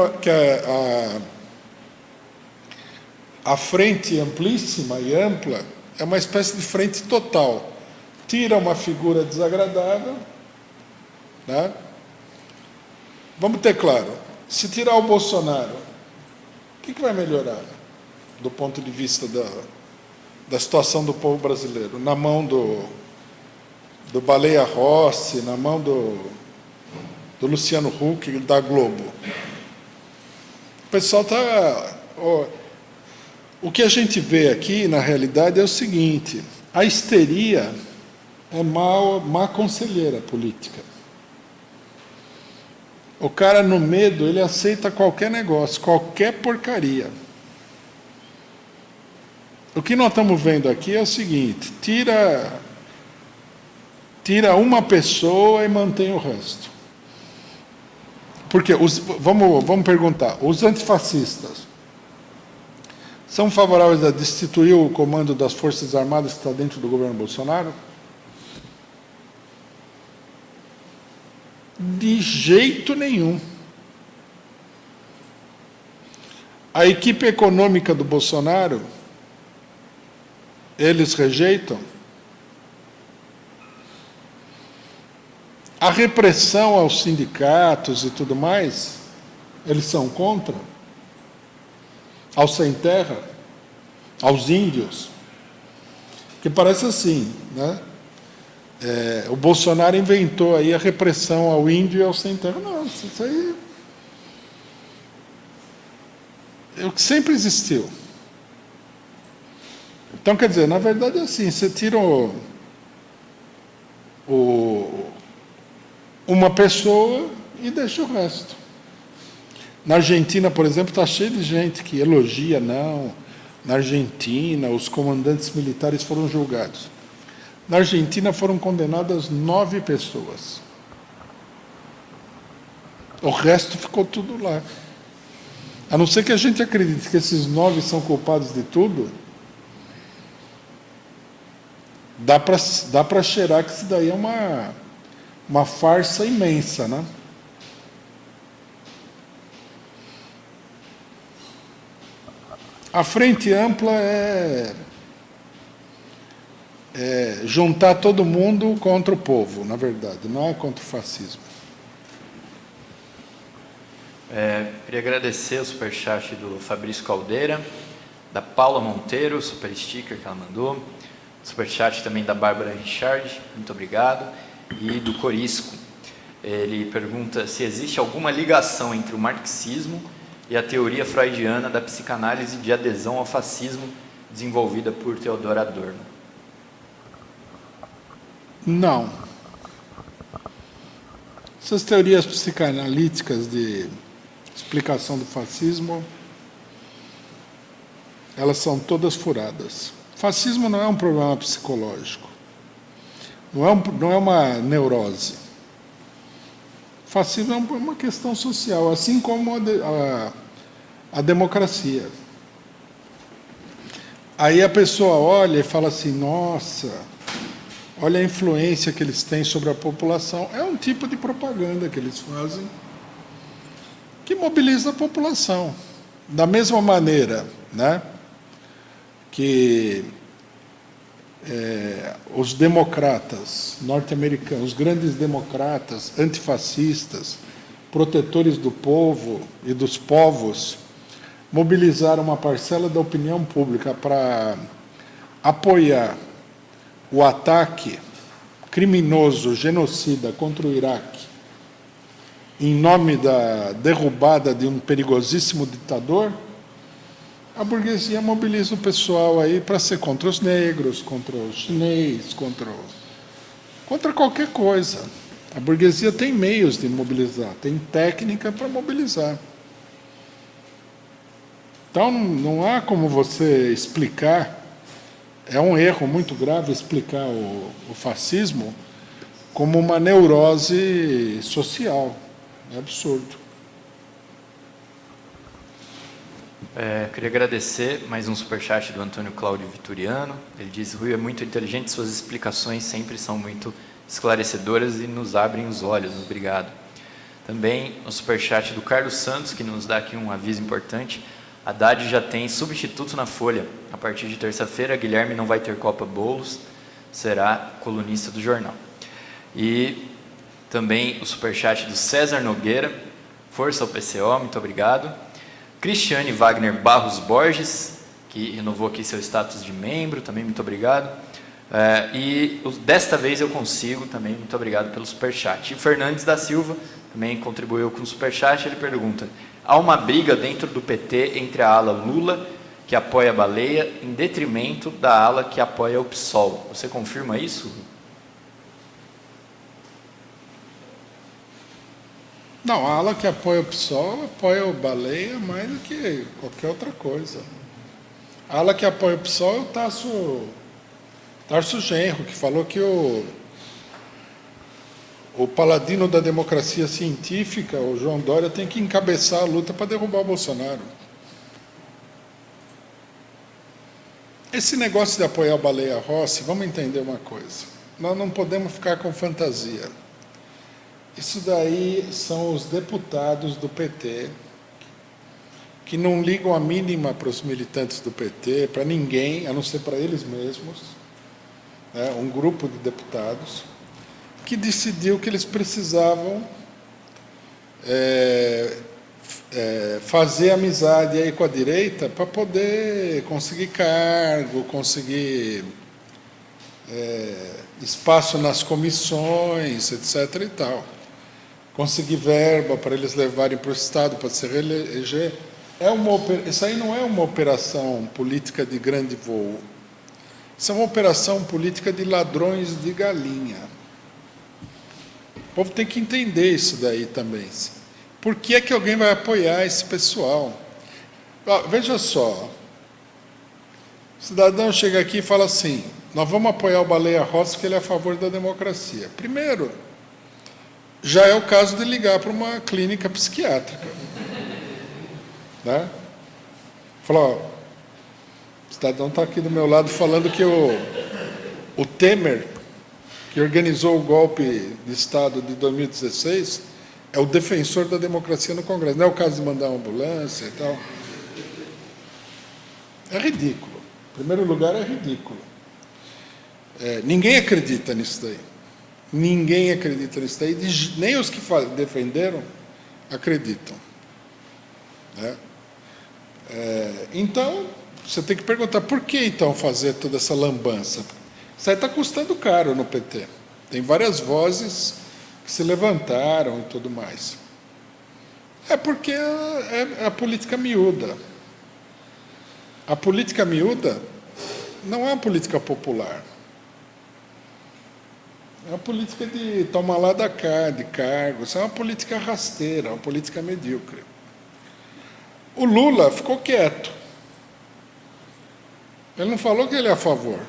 a frente amplíssima e ampla é uma espécie de frente total. Tira uma figura desagradável, né? Vamos ter claro, se tirar o Bolsonaro, o que vai melhorar do ponto de vista da situação do povo brasileiro? Na mão do Baleia Rossi, na mão do Luciano Huck, da Globo. O pessoal está... O que a gente vê aqui, na realidade, é o seguinte: a histeria é má conselheira política. O cara, no medo, ele aceita qualquer negócio, qualquer porcaria. O que nós estamos vendo aqui é o seguinte: tira uma pessoa e mantém o resto. Porque, vamos perguntar, os antifascistas são favoráveis a destituir o comando das Forças Armadas que está dentro do governo Bolsonaro? De jeito nenhum. A equipe econômica do Bolsonaro, eles rejeitam. A repressão aos sindicatos e tudo mais, eles são contra. Aos sem terra, aos índios. Que parece assim, né? O Bolsonaro inventou aí a repressão ao índio e ao sem terra. Não, isso aí é o que sempre existiu. Então, quer dizer, na verdade é assim, você tira uma pessoa e deixa o resto. Na Argentina, por exemplo, está cheio de gente que elogia, não. Na Argentina, os comandantes militares foram julgados. Na Argentina foram condenadas 9 pessoas. O resto ficou tudo lá. A não ser que a gente acredite que esses 9 são culpados de tudo, dá para cheirar que isso daí é uma farsa imensa, né? A frente ampla é juntar todo mundo contra o povo, na verdade, não é contra o fascismo. Queria agradecer o superchat do Fabrício Caldeira, da Paula Monteiro, o super sticker que ela mandou, superchat também da Bárbara Richard, muito obrigado, e do Corisco. Ele pergunta se existe alguma ligação entre o marxismo e a teoria freudiana da psicanálise de adesão ao fascismo desenvolvida por Theodor Adorno. Não. Essas teorias psicanalíticas de explicação do fascismo, elas são todas furadas. Fascismo não é um problema psicológico. Não é uma neurose. Fascismo é uma questão social, assim como a democracia. Aí a pessoa olha e fala assim: nossa, olha a influência que eles têm sobre a população. É um tipo de propaganda que eles fazem que mobiliza a população. Da mesma maneira, né, que os democratas norte-americanos, os grandes democratas antifascistas, protetores do povo e dos povos, mobilizaram uma parcela da opinião pública para apoiar o ataque criminoso, genocida contra o Iraque, em nome da derrubada de um perigosíssimo ditador. A burguesia mobiliza o pessoal aí para ser contra os negros, contra os chineses, contra qualquer coisa. A burguesia tem meios de mobilizar, tem técnica para mobilizar. Então, não há como você explicar, é um erro muito grave explicar o fascismo como uma neurose social. É absurdo. Queria agradecer mais um superchat do Antônio Cláudio Vitoriano. Ele diz: Rui é muito inteligente, suas explicações sempre são muito esclarecedoras e nos abrem os olhos. Obrigado. Também o superchat do Carlos Santos, que nos dá aqui um aviso importante. Haddad já tem substituto na Folha. A partir de terça-feira, Guilherme não vai ter Copa Bolos, será colunista do jornal. E também o superchat do César Nogueira. Força ao PCO, muito obrigado. Cristiane Wagner Barros Borges, que renovou aqui seu status de membro, também muito obrigado. E desta vez eu consigo também, muito obrigado pelo superchat. E o Fernandes da Silva também contribuiu com o superchat. Ele pergunta: há uma briga dentro do PT entre a ala Lula, que apoia a baleia, em detrimento da ala que apoia o PSOL. Você confirma isso? Não, a ala que apoia o PSOL apoia o Baleia mais do que qualquer outra coisa. A ala que apoia o PSOL é o Tarso Genro, que falou que o paladino da democracia científica, o João Dória, tem que encabeçar a luta para derrubar o Bolsonaro. Esse negócio de apoiar o Baleia Rossi, vamos entender uma coisa. Nós não podemos ficar com fantasia. Isso daí são os deputados do PT, que não ligam a mínima para os militantes do PT, para ninguém, a não ser para eles mesmos, né? Um grupo de deputados, que decidiu que eles precisavam fazer amizade aí com a direita para poder conseguir cargo, conseguir espaço nas comissões, etc. e tal. Conseguir verba para eles levarem para o Estado, para se reeleger. Isso aí não é uma operação política de grande voo. Isso é uma operação política de ladrões de galinha. O povo tem que entender isso daí também. Por que é que alguém vai apoiar esse pessoal? Veja só. O cidadão chega aqui e fala assim: nós vamos apoiar o Baleia Rossi porque ele é a favor da democracia. Primeiro, já é o caso de ligar para uma clínica psiquiátrica. Né? Falar: ó, o cidadão está aqui do meu lado falando que o Temer, que organizou o golpe de Estado de 2016, é o defensor da democracia no Congresso. Não é o caso de mandar uma ambulância e tal. É ridículo. Em primeiro lugar, é ridículo. Ninguém acredita nisso daí. Ninguém acredita nisso daí. Nem os que defenderam acreditam. Né? Então, você tem que perguntar: por que então fazer toda essa lambança? Isso aí está custando caro no PT. Tem várias vozes que se levantaram e tudo mais. É porque é a política miúda. A política miúda não é uma política popular. É uma política de tomar lá da cá, de cargos. É uma política rasteira, uma política medíocre. O Lula ficou quieto. Ele não falou que ele é a favor.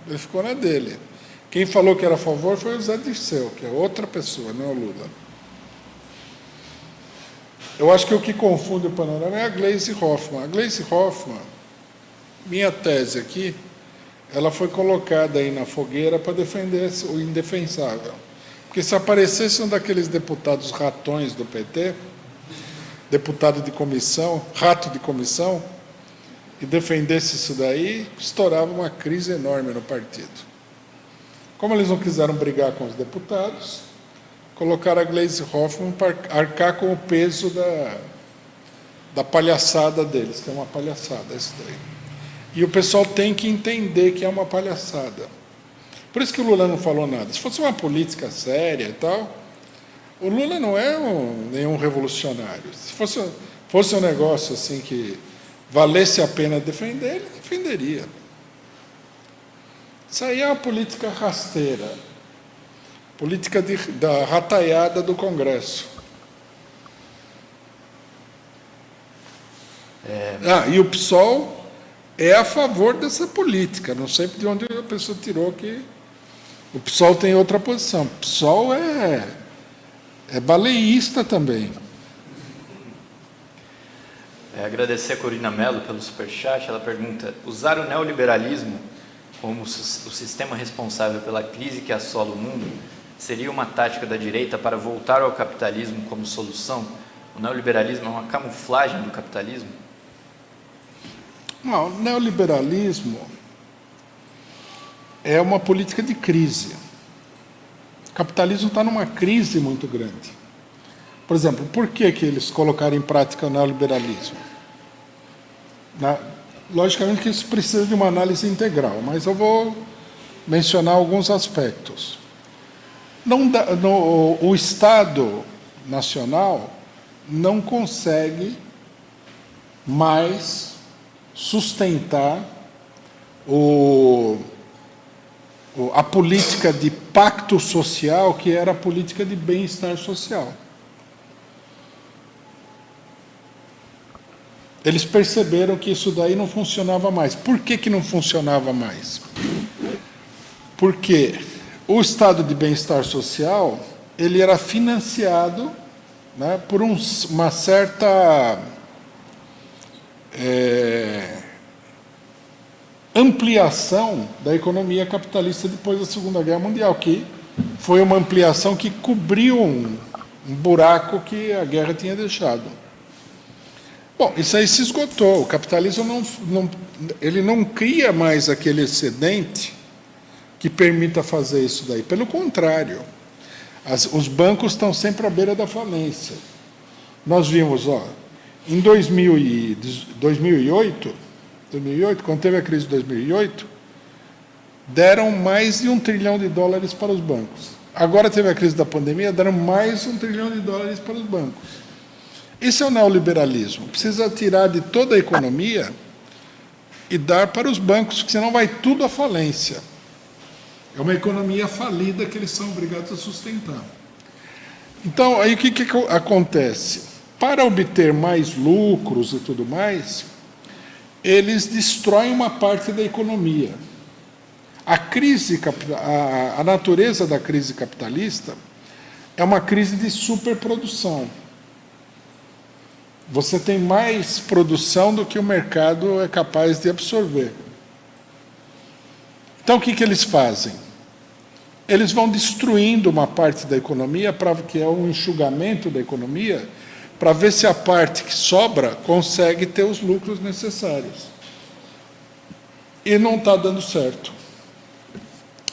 Ele ficou na dele. Quem falou que era a favor foi o Zé Dirceu, que é outra pessoa, não é o Lula. Eu acho que o que confunde o panorama é a Gleisi Hoffmann. A Gleisi Hoffmann, minha tese aqui, ela foi colocada aí na fogueira para defender o indefensável. Porque se aparecesse um daqueles deputados ratões do PT, deputado de comissão, rato de comissão, e defendesse isso daí, estourava uma crise enorme no partido. Como eles não quiseram brigar com os deputados, colocaram a Gleisi Hoffmann para arcar com o peso da palhaçada deles, que é uma palhaçada isso daí. E o pessoal tem que entender que é uma palhaçada. Por isso que o Lula não falou nada. Se fosse uma política séria e tal, o Lula não é nenhum revolucionário. Se fosse um negócio assim que valesse a pena defender, ele defenderia. Isso aí é uma política rasteira, política da rataiada do Congresso. E o PSOL é a favor dessa política. Não sei de onde a pessoa tirou que o PSOL tem outra posição. O PSOL é baleísta também. Agradecer a Corina Mello pelo superchat. Ela pergunta: usar o neoliberalismo como o sistema responsável pela crise que assola o mundo seria uma tática da direita para voltar ao capitalismo como solução? O neoliberalismo é uma camuflagem do capitalismo? Não, o neoliberalismo é uma política de crise. O capitalismo está numa crise muito grande. Por exemplo, por que eles colocaram em prática o neoliberalismo? Logicamente que isso precisa de uma análise integral, mas eu vou mencionar alguns aspectos. O Estado Nacional não consegue mais sustentar a política de pacto social, que era a política de bem-estar social. Eles perceberam que isso daí não funcionava mais. Por que não funcionava mais? Porque o estado de bem-estar social, ele era financiado, né, por uma certa ampliação da economia capitalista depois da Segunda Guerra Mundial, que foi uma ampliação que cobriu um buraco que a guerra tinha deixado. Bom, isso aí se esgotou. O capitalismo ele não cria mais aquele excedente que permita fazer isso daí. Pelo contrário, os bancos estão sempre à beira da falência. Nós vimos, em 2008, quando teve a crise de 2008, deram mais de $1 trilhão para os bancos. Agora teve a crise da pandemia, deram mais $1 trilhão para os bancos. Isso é o neoliberalismo. Precisa tirar de toda a economia e dar para os bancos, porque senão vai tudo à falência. É uma economia falida que eles são obrigados a sustentar. Então, aí o que acontece? Para obter mais lucros e tudo mais, eles destroem uma parte da economia. A natureza da crise capitalista é uma crise de superprodução. Você tem mais produção do que o mercado é capaz de absorver. Então, o que eles fazem? Eles vão destruindo uma parte da economia, que é um enxugamento da economia, para ver se a parte que sobra consegue ter os lucros necessários. E não está dando certo.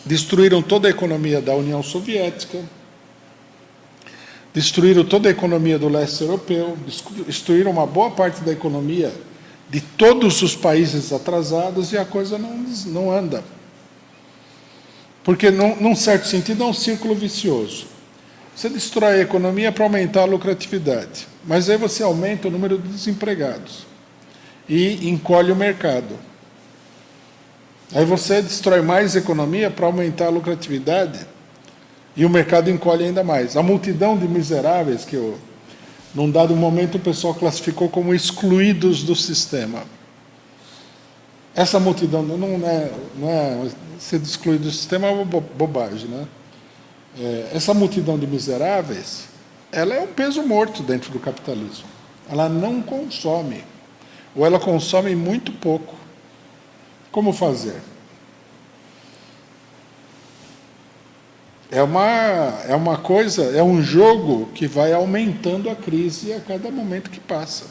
Destruíram toda a economia da União Soviética, destruíram toda a economia do leste europeu, destruíram uma boa parte da economia de todos os países atrasados e a coisa não anda. Porque, num certo sentido, é um círculo vicioso. Você destrói a economia para aumentar a lucratividade, mas aí você aumenta o número de desempregados e encolhe o mercado. Aí você destrói mais economia para aumentar a lucratividade e o mercado encolhe ainda mais. A multidão de miseráveis que, num dado momento, o pessoal classificou como excluídos do sistema. Essa multidão não é ser excluído do sistema é uma bobagem, né? Essa multidão de miseráveis, ela é um peso morto dentro do capitalismo. Ela não consome, ou ela consome muito pouco. Como fazer? É uma coisa, é um jogo que vai aumentando a crise a cada momento que passa.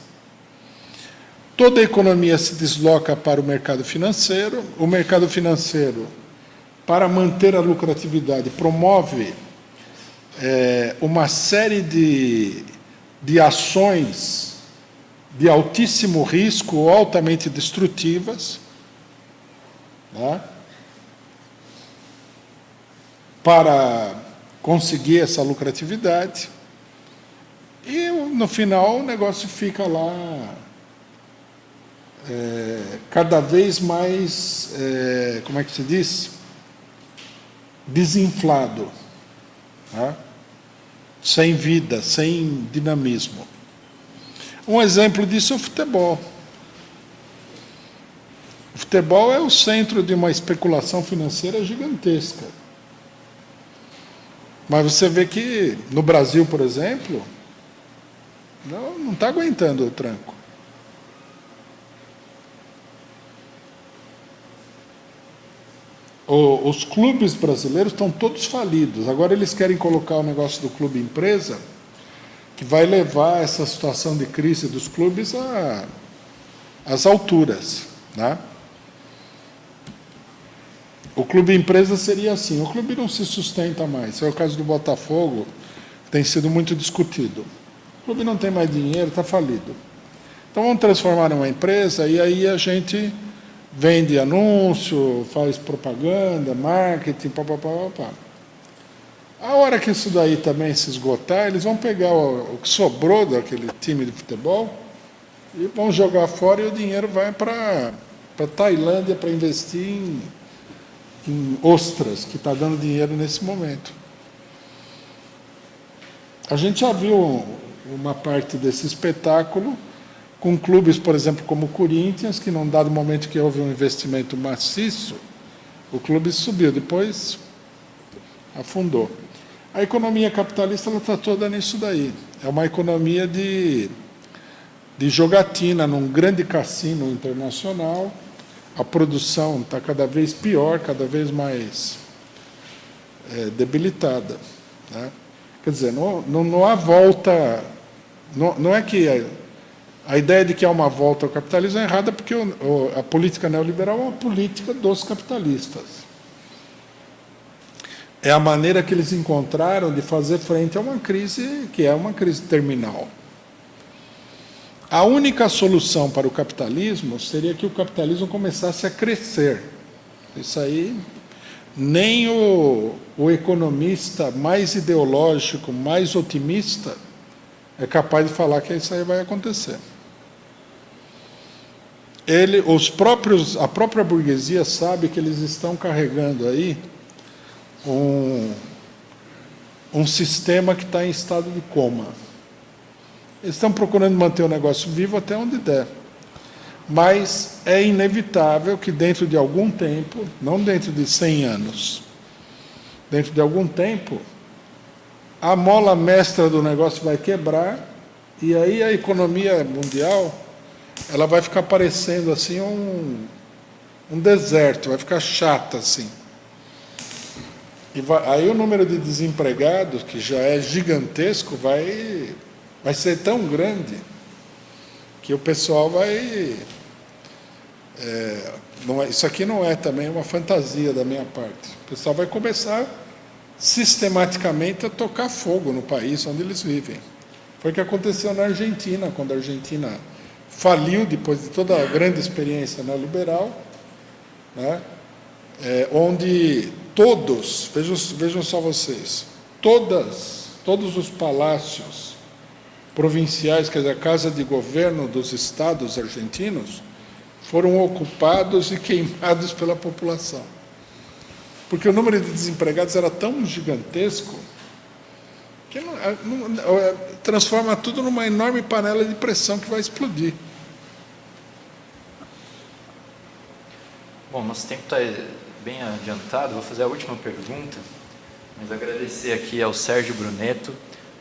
Toda a economia se desloca para o mercado financeiro. O mercado financeiro, para manter a lucratividade, promove uma série de ações de altíssimo risco ou altamente destrutivas, né, para conseguir essa lucratividade. E, no final, o negócio fica lá cada vez mais, como é que se diz? Desinflado, tá? Sem vida, sem dinamismo. Um exemplo disso é o futebol. O futebol é o centro de uma especulação financeira gigantesca. Mas você vê que no Brasil, por exemplo, não está aguentando o tranco. Os clubes brasileiros estão todos falidos. Agora eles querem colocar o negócio do clube empresa, que vai levar essa situação de crise dos clubes às alturas, né? O clube empresa seria assim, o clube não se sustenta mais. É o caso do Botafogo, que tem sido muito discutido. O clube não tem mais dinheiro, está falido. Então vamos transformar numa empresa e aí a gente vende anúncio, faz propaganda, marketing, papapá. A hora que isso daí também se esgotar, eles vão pegar o que sobrou daquele time de futebol e vão jogar fora e o dinheiro vai para a Tailândia para investir em ostras, que está dando dinheiro nesse momento. A gente já viu uma parte desse espetáculo com clubes, por exemplo, como o Corinthians, que num dado momento que houve um investimento maciço, o clube subiu, depois afundou. A economia capitalista está toda nisso daí. É uma economia de jogatina num grande cassino internacional. A produção está cada vez pior, cada vez mais debilitada, né? Quer dizer, não há volta. Não é que a ideia de que há uma volta ao capitalismo é errada, porque a política neoliberal é uma política dos capitalistas. É a maneira que eles encontraram de fazer frente a uma crise que é uma crise terminal. A única solução para o capitalismo seria que o capitalismo começasse a crescer. Isso aí, nem o economista mais ideológico, mais otimista, é capaz de falar que isso aí vai acontecer. A própria burguesia sabe que eles estão carregando aí um sistema que está em estado de coma. Eles estão procurando manter o negócio vivo até onde der. Mas é inevitável que dentro de algum tempo, não dentro de 100 anos, dentro de algum tempo, a mola mestra do negócio vai quebrar e aí a economia mundial ela vai ficar parecendo assim um deserto, vai ficar chata assim. Aí o número de desempregados, que já é gigantesco, vai ser tão grande que o pessoal vai... isso aqui não é também uma fantasia da minha parte. O pessoal vai começar sistematicamente a tocar fogo no país onde eles vivem. Foi o que aconteceu na Argentina, quando a Argentina faliu depois de toda a grande experiência neoliberal, né? Onde todos, vejam só vocês, todos os palácios provinciais, quer dizer, a casa de governo dos estados argentinos, foram ocupados e queimados pela população. Porque o número de desempregados era tão gigantesco que transforma tudo numa enorme panela de pressão que vai explodir. Bom, nosso tempo está bem adiantado, vou fazer a última pergunta, mas agradecer aqui ao Sérgio Bruneto,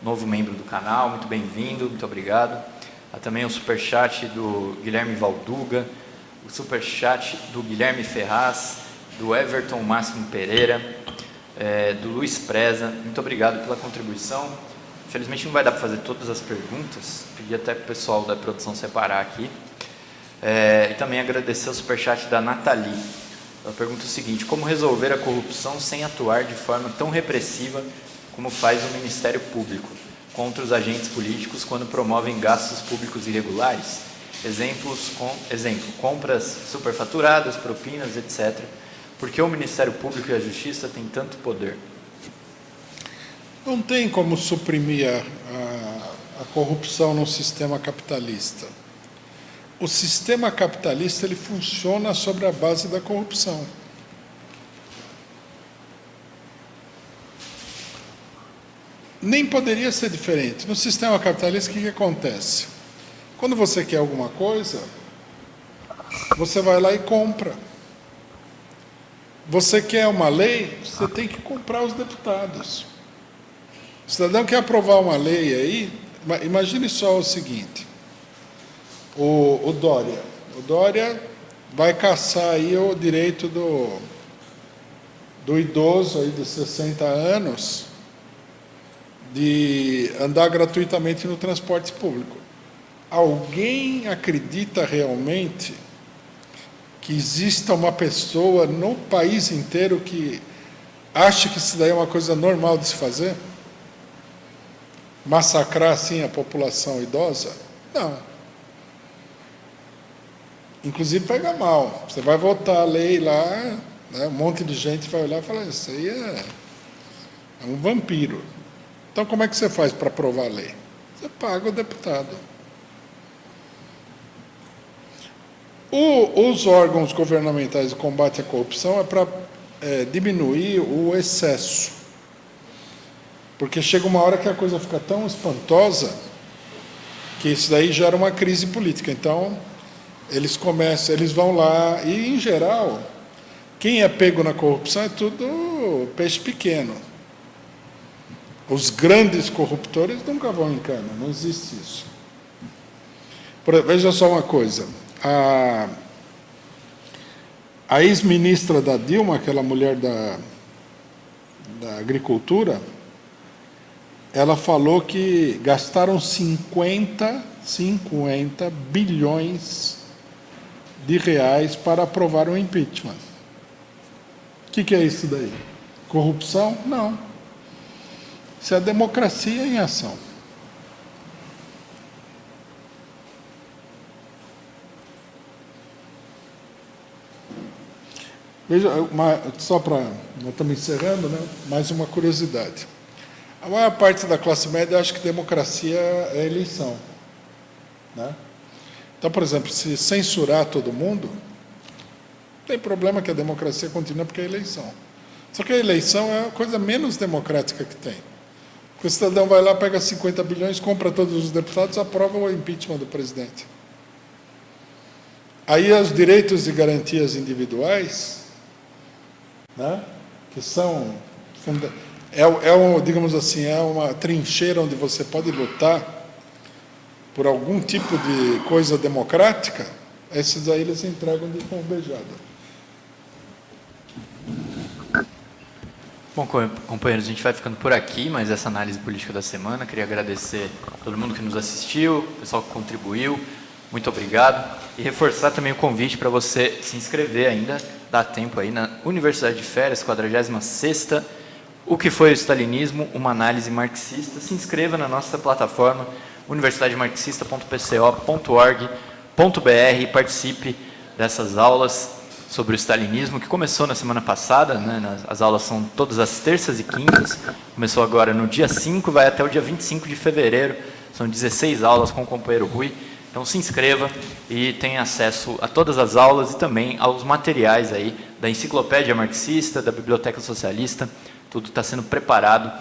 novo membro do canal, muito bem-vindo, muito obrigado. Há também o superchat do Guilherme Valduga, o superchat do Guilherme Ferraz, do Everton Máximo Pereira, do Luiz Preza, muito obrigado pela contribuição. Infelizmente não vai dar para fazer todas as perguntas, pedi até para o pessoal da produção separar aqui. E também agradecer o superchat da Nathalie. Ela pergunta o seguinte: como resolver a corrupção sem atuar de forma tão repressiva como faz o Ministério Público contra os agentes políticos quando promovem gastos públicos irregulares? Exemplo, compras superfaturadas, propinas, etc. Por que o Ministério Público e a Justiça têm tanto poder? Não tem como suprimir a corrupção no sistema capitalista. o sistema capitalista ele funciona sobre a base da corrupção. Nem poderia ser diferente. No sistema capitalista, o que acontece? Quando você quer alguma coisa, você vai lá e compra. Você quer uma lei, você tem que comprar os deputados. O cidadão quer aprovar uma lei aí, imagine só o seguinte, o Dória. O Dória vai caçar aí o direito do idoso aí de 60 anos de andar gratuitamente no transporte público. Alguém acredita realmente que exista uma pessoa no país inteiro que acha que isso daí é uma coisa normal de se fazer? Massacrar assim a população idosa? Não. Inclusive pega mal. Você vai votar a lei lá, né, um monte de gente vai olhar e falar, isso aí é um vampiro. Então como é que você faz para aprovar a lei? Você paga o deputado. Os órgãos governamentais de combate à corrupção é para diminuir o excesso. Porque chega uma hora que a coisa fica tão espantosa que isso daí gera uma crise política. Então, eles vão lá, e em geral, quem é pego na corrupção é tudo peixe pequeno. Os grandes corruptores nunca vão em cana, não existe isso. Veja só uma coisa. A ex-ministra da Dilma, aquela mulher da Agricultura, ela falou que gastaram 50 bilhões de reais para aprovar o impeachment. O que é isso daí? Corrupção? Não. Isso é a democracia em ação. Veja, só para... Nós estamos encerrando, né? Mais uma curiosidade. A maior parte da classe média acha que democracia é eleição, né? Então, por exemplo, se censurar todo mundo, não tem problema que a democracia continue, porque é eleição. Só que a eleição é a coisa menos democrática que tem. Porque o cidadão vai lá, pega 50 bilhões, compra todos os deputados, aprova o impeachment do presidente. Aí os direitos e garantias individuais, né, que são, digamos assim, é uma trincheira onde você pode lutar por algum tipo de coisa democrática, esses aí eles entregam de mão beijada. Bom, companheiros, a gente vai ficando por aqui, mas essa análise política da semana, queria agradecer a todo mundo que nos assistiu, o pessoal que contribuiu, muito obrigado, e reforçar também o convite para você se inscrever ainda, dá tempo aí, na Universidade de Férias, 46ª, O que foi o Stalinismo? Uma análise marxista. Se inscreva na nossa plataforma universidademarxista.pco.org.br e participe dessas aulas sobre o stalinismo, que começou na semana passada, né? As aulas são todas as terças e quintas, começou agora no dia 5, vai até o dia 25 de fevereiro, são 16 aulas com o companheiro Rui. Então se inscreva e tenha acesso a todas as aulas e também aos materiais aí da Enciclopédia Marxista, da Biblioteca Socialista. Tudo está sendo preparado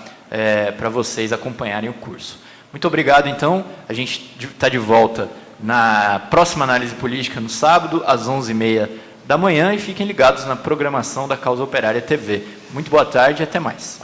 para vocês acompanharem o curso. Muito obrigado, então. A gente está de volta na próxima análise política no sábado, às 11h30 da manhã, e fiquem ligados na programação da Causa Operária TV. Muito boa tarde e até mais.